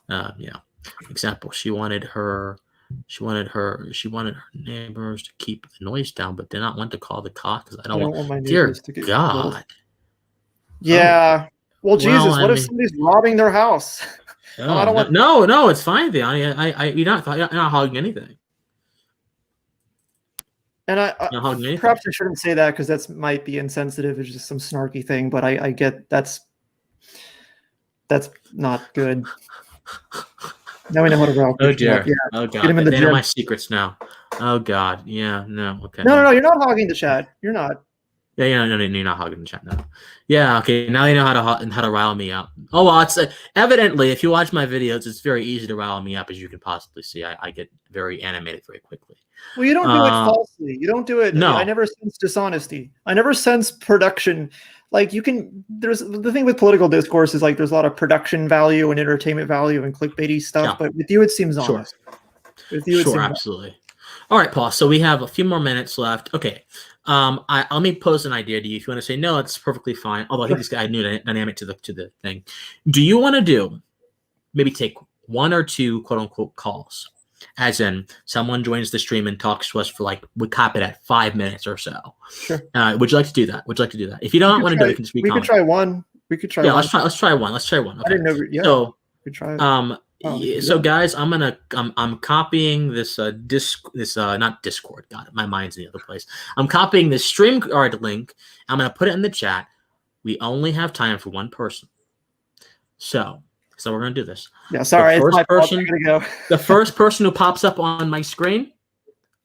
Speaker 2: yeah. Example, she wanted her She wanted her neighbors to keep the noise down, but did not want to call the cops because I
Speaker 1: I
Speaker 2: don't
Speaker 1: don't
Speaker 2: want.
Speaker 1: want my
Speaker 2: Dear
Speaker 1: neighbors to get killed.
Speaker 2: God.
Speaker 1: Yeah. Well, Jesus,
Speaker 2: I
Speaker 1: what if
Speaker 2: mean-
Speaker 1: somebody's robbing their house?
Speaker 2: Oh,
Speaker 1: I don't want.
Speaker 2: no, it's fine, Vianney. You're not hogging anything.
Speaker 1: And
Speaker 2: Not hogging anything.
Speaker 1: perhaps I shouldn't say that because that might be insensitive. It's just some snarky thing, but I get that's not good. Now we know how to rile
Speaker 2: Oh
Speaker 1: Christian
Speaker 2: dear.
Speaker 1: up. Yeah.
Speaker 2: Oh
Speaker 1: Get him
Speaker 2: God.
Speaker 1: in the
Speaker 2: They know
Speaker 1: gym.
Speaker 2: my secrets now. Oh God. Yeah. No. Okay.
Speaker 1: No, you're not hogging the chat. You're not.
Speaker 2: Yeah, no, you're not hogging the chat now. Yeah, okay. Now you know how to rile me up. Oh well, it's evidently if you watch my videos, it's very easy to rile me up, as you can possibly see. I get very animated very quickly.
Speaker 1: Well, you don't do it falsely. You don't do it.
Speaker 2: No.
Speaker 1: I never sense dishonesty. I never sense production. Like there's the thing with political discourse is like there's a lot of production value and entertainment value and clickbaity stuff,
Speaker 2: Yeah.
Speaker 1: but with you it seems
Speaker 2: Sure.
Speaker 1: honest. With you, it
Speaker 2: Sure,
Speaker 1: seems
Speaker 2: absolutely. All right, Paul. So we have a few more minutes left. Okay. Let me pose an idea to you. If you want to say no, it's perfectly fine. Although I think this guy knew the dynamic to the thing. Do you want to maybe take one or two quote unquote calls? As in, someone joins the stream and talks to us for we cap it at 5 minutes or so.
Speaker 1: Sure.
Speaker 2: Would you like to do that? If you don't want to do it, you can just
Speaker 1: we could try one. We could try.
Speaker 2: Yeah,
Speaker 1: one.
Speaker 2: let's try one. Okay.
Speaker 1: I didn't know. Yeah.
Speaker 2: So,
Speaker 1: we could try.
Speaker 2: So guys, I'm copying this not Discord. God, my mind's in the other place. I'm copying this StreamYard link. I'm gonna put it in the chat. We only have time for one person. So we're gonna do this.
Speaker 1: Yeah, sorry.
Speaker 2: The first
Speaker 1: it's my fault.
Speaker 2: person,
Speaker 1: I'm gonna go.
Speaker 2: the first person who pops up on my screen,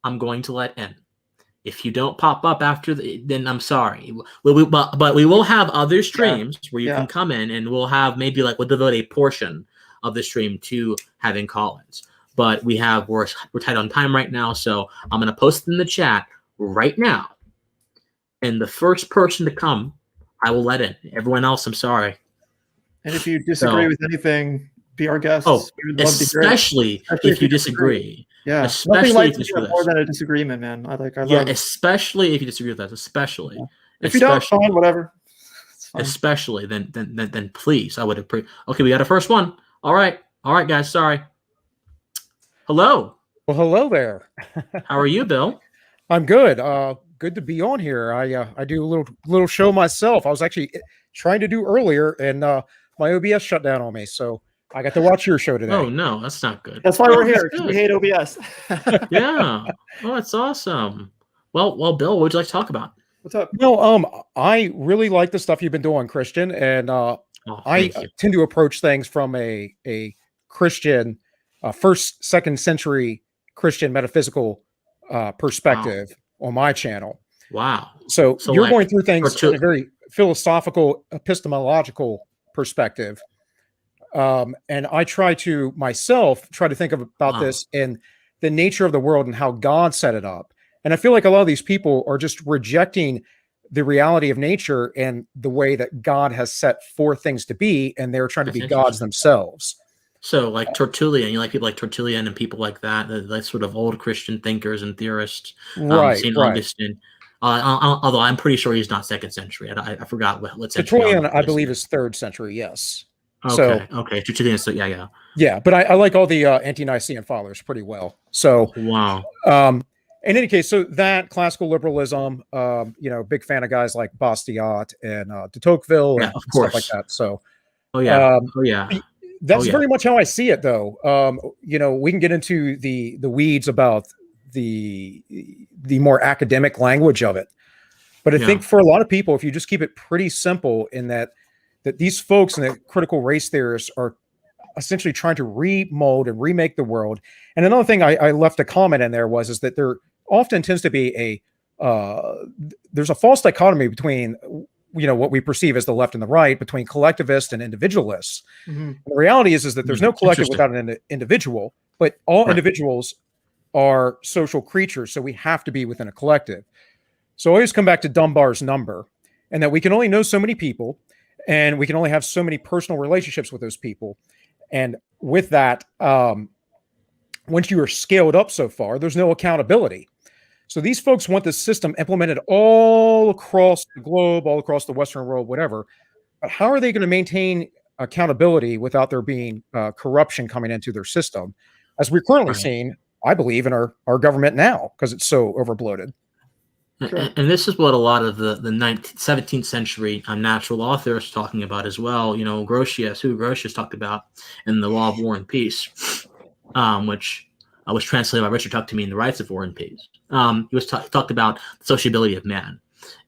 Speaker 2: I'm going to let in. If you don't pop up after then I'm sorry. But we will have other streams where you can come in, and we'll have maybe we'll devote a portion of the stream to having call-ins. But we're tight on time right now, so I'm gonna post in the chat right now. And the first person to come, I will let in. Everyone else, I'm sorry.
Speaker 1: And if you disagree with anything, be our guest.
Speaker 2: Oh, especially if you disagree.
Speaker 1: Yeah,
Speaker 2: especially if you
Speaker 1: disagree more than a disagreement, man. I love
Speaker 2: it. Especially if you disagree with us. Especially.
Speaker 1: Yeah. If you don't, fine, whatever.
Speaker 2: Especially then please, I would appreciate. Okay, we got a first one. All right, guys. Sorry. Hello.
Speaker 3: Well, hello there.
Speaker 2: How are you, Bill?
Speaker 3: I'm good. Good to be on here. I do a little show myself. I was actually trying to do earlier, and my OBS shut down on me, so I got to watch your show today.
Speaker 2: Oh no, that's not good.
Speaker 1: That's why we're here. We hate OBS.
Speaker 2: Yeah. Oh, that's awesome. Well, Bill, what would you like to talk about?
Speaker 1: What's up?
Speaker 3: No, I really like the stuff you've been doing, Christian, and I tend to approach things from a Christian, first, second century Christian metaphysical perspective on my channel.
Speaker 2: Wow.
Speaker 3: So you're going through things in a very philosophical, epistemological perspective. And I try to think about this in the nature of the world and how God set it up. And I feel like a lot of these people are just rejecting the reality of nature and the way that God has set forth things to be, and they're trying to be gods themselves.
Speaker 2: So like Tertullian, you like people like Tertullian and people like that, like sort of old Christian thinkers and theorists.
Speaker 3: Right.
Speaker 2: St. Augustine. Although I'm pretty sure he's not second century. I forgot what century.
Speaker 3: Tertullian, I believe, is third century. Yes.
Speaker 2: Okay. Tertullian. So yeah.
Speaker 3: Yeah, but I like all the ante-Nicene fathers pretty well. So
Speaker 2: wow.
Speaker 3: In any case, so that classical liberalism, big fan of guys like Bastiat and de Tocqueville and stuff like that. So, that's very much how I see it, though. We can get into the weeds about the more academic language of it, but I think for a lot of people, if you just keep it pretty simple, in that these folks and the critical race theorists are essentially trying to remold and remake the world. And another thing I left a comment in there is that there often tends to be there's a false dichotomy between what we perceive as the left and the right, between collectivists and individualists. Mm-hmm. And the reality is that there's no collective without an individual, but all individuals are social creatures, so we have to be within a collective. So I always come back to Dunbar's number, and that we can only know so many people, and we can only have so many personal relationships with those people. And with that, once you are scaled up so far, there's no accountability. So these folks want this system implemented all across the globe, all across the Western world, whatever. But how are they going to maintain accountability without there being corruption coming into their system? As we're currently seeing, I believe, in our government now because it's so overbloated.
Speaker 1: Sure.
Speaker 2: And this is what a lot of the 17th century natural law theorists are talking about as well. You know, Grotius talked about in The Law of War and Peace, which was translated by Richard Tuck to mean The Rights of War and Peace. He was talked about the sociability of man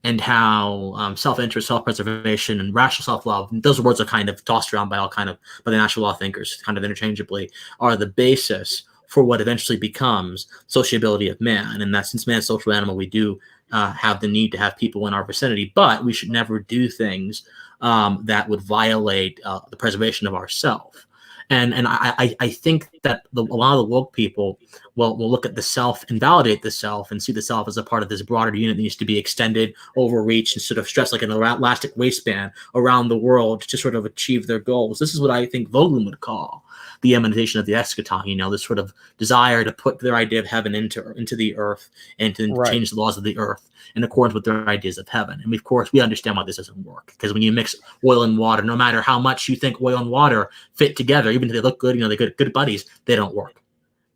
Speaker 2: and how self-interest, self-preservation, and rational self-love, those words are kind of tossed around by by the natural law thinkers kind of interchangeably, are the basis for what eventually becomes sociability of man. And that since man's a social animal, we do have the need to have people in our vicinity, but we should never do things that would violate the preservation of ourself. And I think that a lot of the woke people will look at the self and validate the self and see the self as a part of this broader unit that needs to be extended, overreached, and sort of stretched like an elastic waistband around the world to sort of achieve their goals. This is what I think Vogelin would call the emanation of the eschaton, you know, this sort of desire to put their idea of heaven into the earth and to change the laws of the earth in accordance with their ideas of heaven. And of course, we understand why this doesn't work, because when you mix oil and water, no matter how much you think oil and water fit together, even if they look good, you know, they're good buddies, they don't work.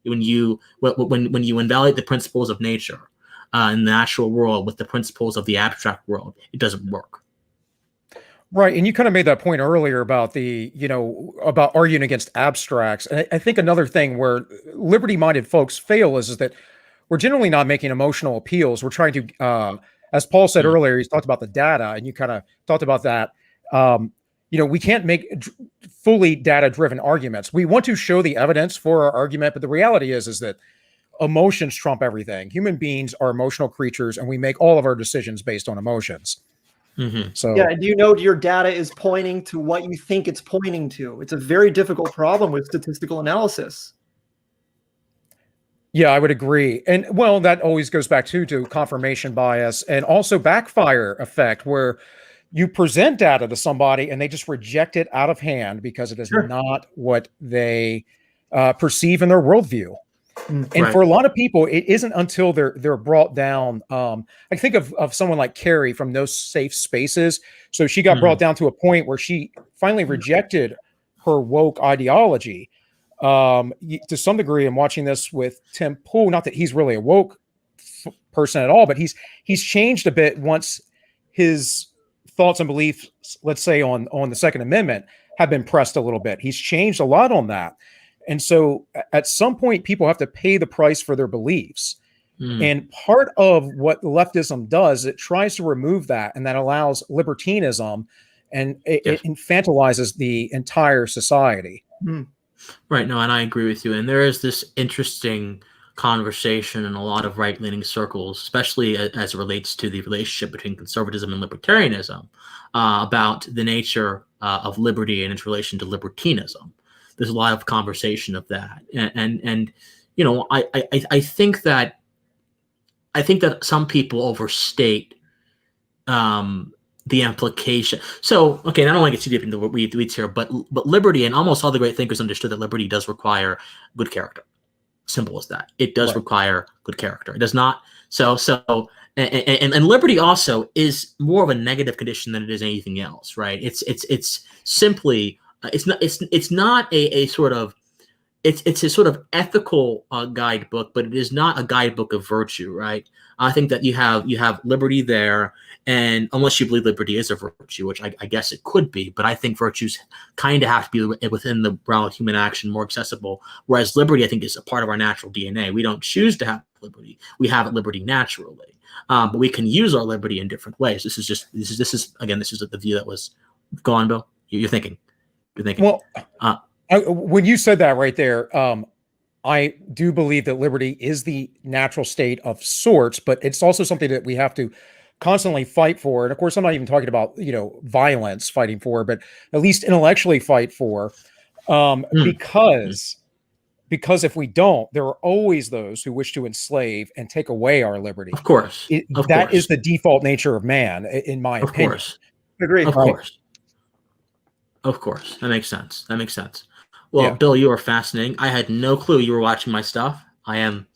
Speaker 2: When you invalidate the principles of nature in the natural world with the principles of the abstract world, it doesn't work.
Speaker 3: Right. And you kind of made that point earlier about about arguing against abstracts. And I think another thing where liberty-minded folks fail is that we're generally not making emotional appeals. We're trying to, as Paul said earlier, he's talked about the data, and you kind of talked about that. We can't make fully data-driven arguments. We want to show the evidence for our argument, but the reality is that emotions trump everything. Human beings are emotional creatures, and we make all of our decisions based on emotions.
Speaker 2: Mm-hmm.
Speaker 3: So
Speaker 1: yeah, do you know your data is pointing to what you think it's pointing to? It's a very difficult problem with statistical analysis.
Speaker 3: Yeah, I would agree. And well, that always goes back to confirmation bias and also backfire effect, where you present data to somebody and they just reject it out of hand because it is not what they perceive in their worldview. And for a lot of people, it isn't until they're brought down. I think of someone like Carrie from No Safe Spaces. So she got brought down to a point where she finally rejected her woke ideology. To some degree, I'm watching this with Tim Pool. Not that he's really a woke person at all, but he's changed a bit once his thoughts and beliefs, let's say on the Second Amendment, have been pressed a little bit. He's changed a lot on that. And so at some point, people have to pay the price for their beliefs. And part of what leftism does, it tries to remove that, and that allows libertinism, and it infantilizes the entire society.
Speaker 2: Right. No, and I agree with you. And there is this interesting conversation in a lot of right-leaning circles, especially as it relates to the relationship between conservatism and libertarianism, about the nature of liberty and its relation to libertinism. There's a lot of conversation of that, and you know, I think that some people overstate the implication. So, okay, I don't want to get too deep into the weeds here, but liberty, and almost all the great thinkers understood that liberty does require good character. Simple as that. It does require good character. It does not. And liberty also is more of a negative condition than it is anything else, right? It's simply. It's not a sort of it's a sort of ethical guidebook, but it is not a guidebook of virtue, right? I think that you have liberty there, and unless you believe liberty is a virtue, which I guess it could be, but I think virtues kind of have to be within the realm of human action, more accessible. Whereas liberty, I think, is a part of our natural DNA. We don't choose to have liberty; we have liberty naturally, but we can use our liberty in different ways. This is the view that was. Go on, Bill. You're thinking.
Speaker 3: Well, when you said that right there, I do believe that liberty is the natural state of sorts, but it's also something that we have to constantly fight for. And of course, I'm not even talking about, violence fighting for, but at least intellectually fight for, because if we don't, there are always those who wish to enslave and take away our liberty.
Speaker 2: Of course.
Speaker 3: That is the default nature of man, in my opinion.
Speaker 2: Of course.
Speaker 1: Agreed.
Speaker 2: Of course. Of course. That makes sense. Well, Bill, you are fascinating. I had no clue you were watching my stuff. I am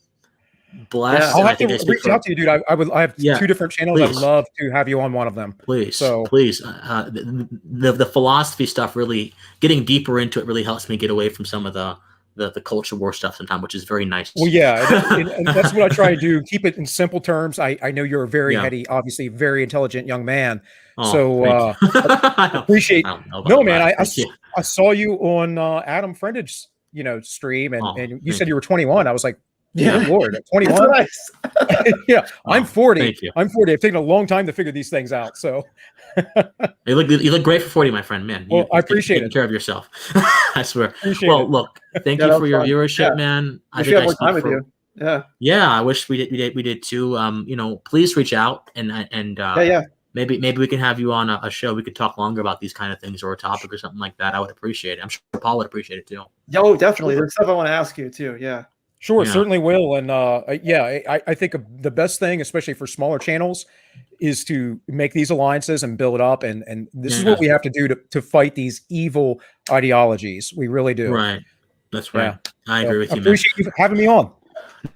Speaker 2: blessed.
Speaker 3: I'll have to reach out to you, dude. I have two different channels. Please. I'd love to have you on one of them.
Speaker 2: Please. The philosophy stuff, really getting deeper into it, really helps me get away from some of the the culture war stuff sometimes, which is very nice.
Speaker 3: Well, yeah, and that's what I try to do. Keep it in simple terms. I know you're a very heady, obviously very intelligent young man.
Speaker 2: Oh,
Speaker 3: So
Speaker 2: I
Speaker 3: appreciate.
Speaker 2: I don't know about
Speaker 3: No, man,
Speaker 2: that.
Speaker 3: I saw you on Adam Friendage's stream, and you said you were 21. I was like,
Speaker 1: Yeah.
Speaker 3: good Lord,
Speaker 1: That's
Speaker 3: 21.
Speaker 1: nice.
Speaker 3: Yeah, I'm 40.
Speaker 2: Thank you.
Speaker 3: I'm 40. I've taken a long time to figure these things out. So
Speaker 2: You look great for 40, my friend. Man,
Speaker 3: Well, I appreciate
Speaker 2: taking
Speaker 3: it.
Speaker 2: care of yourself. I swear.
Speaker 3: appreciate
Speaker 2: Well,
Speaker 3: it.
Speaker 2: look, thank
Speaker 1: Yeah,
Speaker 2: you
Speaker 1: that
Speaker 2: for
Speaker 1: was
Speaker 2: your
Speaker 1: fun.
Speaker 2: viewership,
Speaker 1: Yeah.
Speaker 2: man.
Speaker 1: I should have more time with you. Yeah.
Speaker 2: Yeah, I wish we did too. Please reach out and
Speaker 1: Yeah.
Speaker 2: maybe we can have you on a show. We could talk longer about these kind of things or a topic or something like that. I would appreciate it. I'm sure Paul would appreciate it too.
Speaker 1: Yo, definitely. There's stuff I want to ask you too. Yeah.
Speaker 3: Sure,
Speaker 2: Yeah.
Speaker 3: certainly will. And I think the best thing, especially for smaller channels, is to make these alliances and build up. And this is what we have to do to fight these evil ideologies. We really do.
Speaker 2: Right. That's right.
Speaker 3: Yeah.
Speaker 2: I agree with
Speaker 3: I
Speaker 2: you, man.
Speaker 3: appreciate you having me on.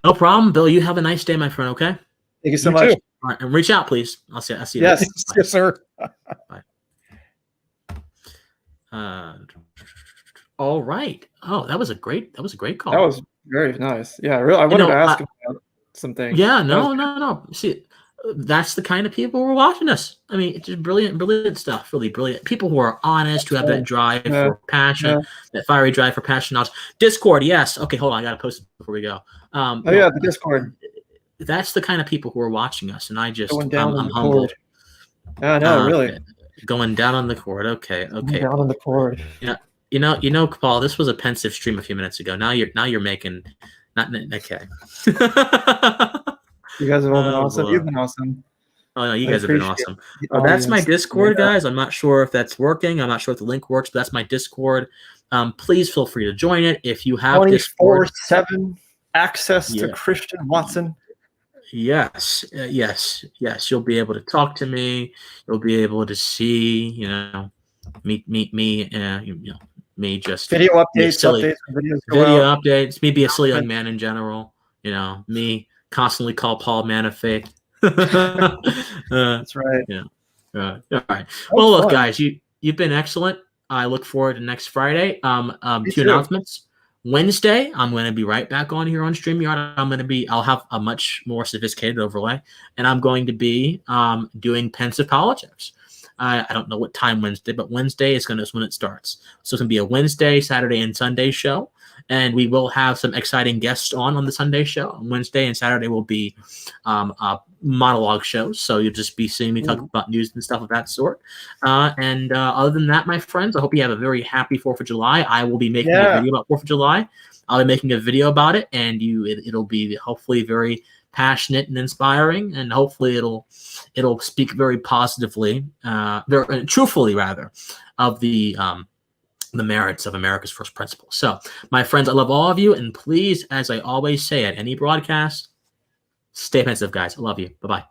Speaker 2: No problem, Bill. You have a nice day, my friend. Okay.
Speaker 1: Thank you so
Speaker 3: You
Speaker 1: much.
Speaker 3: too.
Speaker 2: All right, and reach out, please. I'll see you.
Speaker 1: Yes.
Speaker 2: later. Bye.
Speaker 3: Yes, sir.
Speaker 2: All right. Oh, that was a great call.
Speaker 1: That was very nice. Yeah. I wanted to ask him about some things.
Speaker 2: Yeah.
Speaker 1: That was-
Speaker 2: No. See, that's the kind of people who are watching us. I mean, it's just brilliant stuff. Really brilliant people who are honest, who have that drive for passion, that fiery drive for passion. Discord, yes. Okay, hold on. I gotta post it before we go.
Speaker 1: Oh yeah, the Discord.
Speaker 2: That's the kind of people who are watching us, and I just
Speaker 1: Going down on
Speaker 2: I'm
Speaker 1: the
Speaker 2: humbled.
Speaker 1: cord. Yeah, no, really.
Speaker 2: Going down on the cord. Okay.
Speaker 1: Down on the cord.
Speaker 2: You know, Paul, this was a pensive stream a few minutes ago. Now you're making not okay.
Speaker 1: You guys have all been
Speaker 2: Oh,
Speaker 1: awesome.
Speaker 2: boy.
Speaker 1: You've been awesome.
Speaker 2: Oh no, you
Speaker 1: I
Speaker 2: guys have been
Speaker 1: appreciate
Speaker 2: awesome.
Speaker 1: the
Speaker 2: Well, that's my
Speaker 1: audience.
Speaker 2: Discord,
Speaker 1: Yeah.
Speaker 2: guys. I'm not sure if that's working. I'm not sure if the link works, but that's my Discord. Please feel free to join it if you have Discord.
Speaker 1: 24/7 access to
Speaker 2: Yeah.
Speaker 1: Christian Watson.
Speaker 2: Yes. You'll be able to talk to me. You'll be able to see, meet me. Me just
Speaker 1: Video
Speaker 2: be a
Speaker 1: updates,
Speaker 2: silly-
Speaker 1: updates when videos go
Speaker 2: video
Speaker 1: out.
Speaker 2: updates. Me be a silly young man in general. Me constantly call Paul man of faith.
Speaker 1: That's right.
Speaker 2: All right. Well, look,
Speaker 1: fun.
Speaker 2: guys, you've been excellent. I look forward to next Friday. Two
Speaker 1: too.
Speaker 2: announcements. Wednesday, I'm going to be right back on here on StreamYard. I'll have a much more sophisticated overlay, and I'm going to be doing Pensive Politics. I don't know what time Wednesday, but Wednesday is when it starts. So it's going to be a Wednesday, Saturday, and Sunday show. And we will have some exciting guests on the Sunday show. On Wednesday and Saturday will be monologue shows. So you'll just be seeing me talk about news and stuff of that sort. Other than that, my friends, I hope you have a very happy 4th of July. I will be making a video about 4th of July. I'll be making a video about it, and it'll be hopefully very passionate and inspiring, and hopefully it'll speak very positively, very truthfully rather, of the merits of America's first principles. So, my friends, I love all of you, and please, as I always say at any broadcast, stay pensive, guys. I love you. Bye-bye.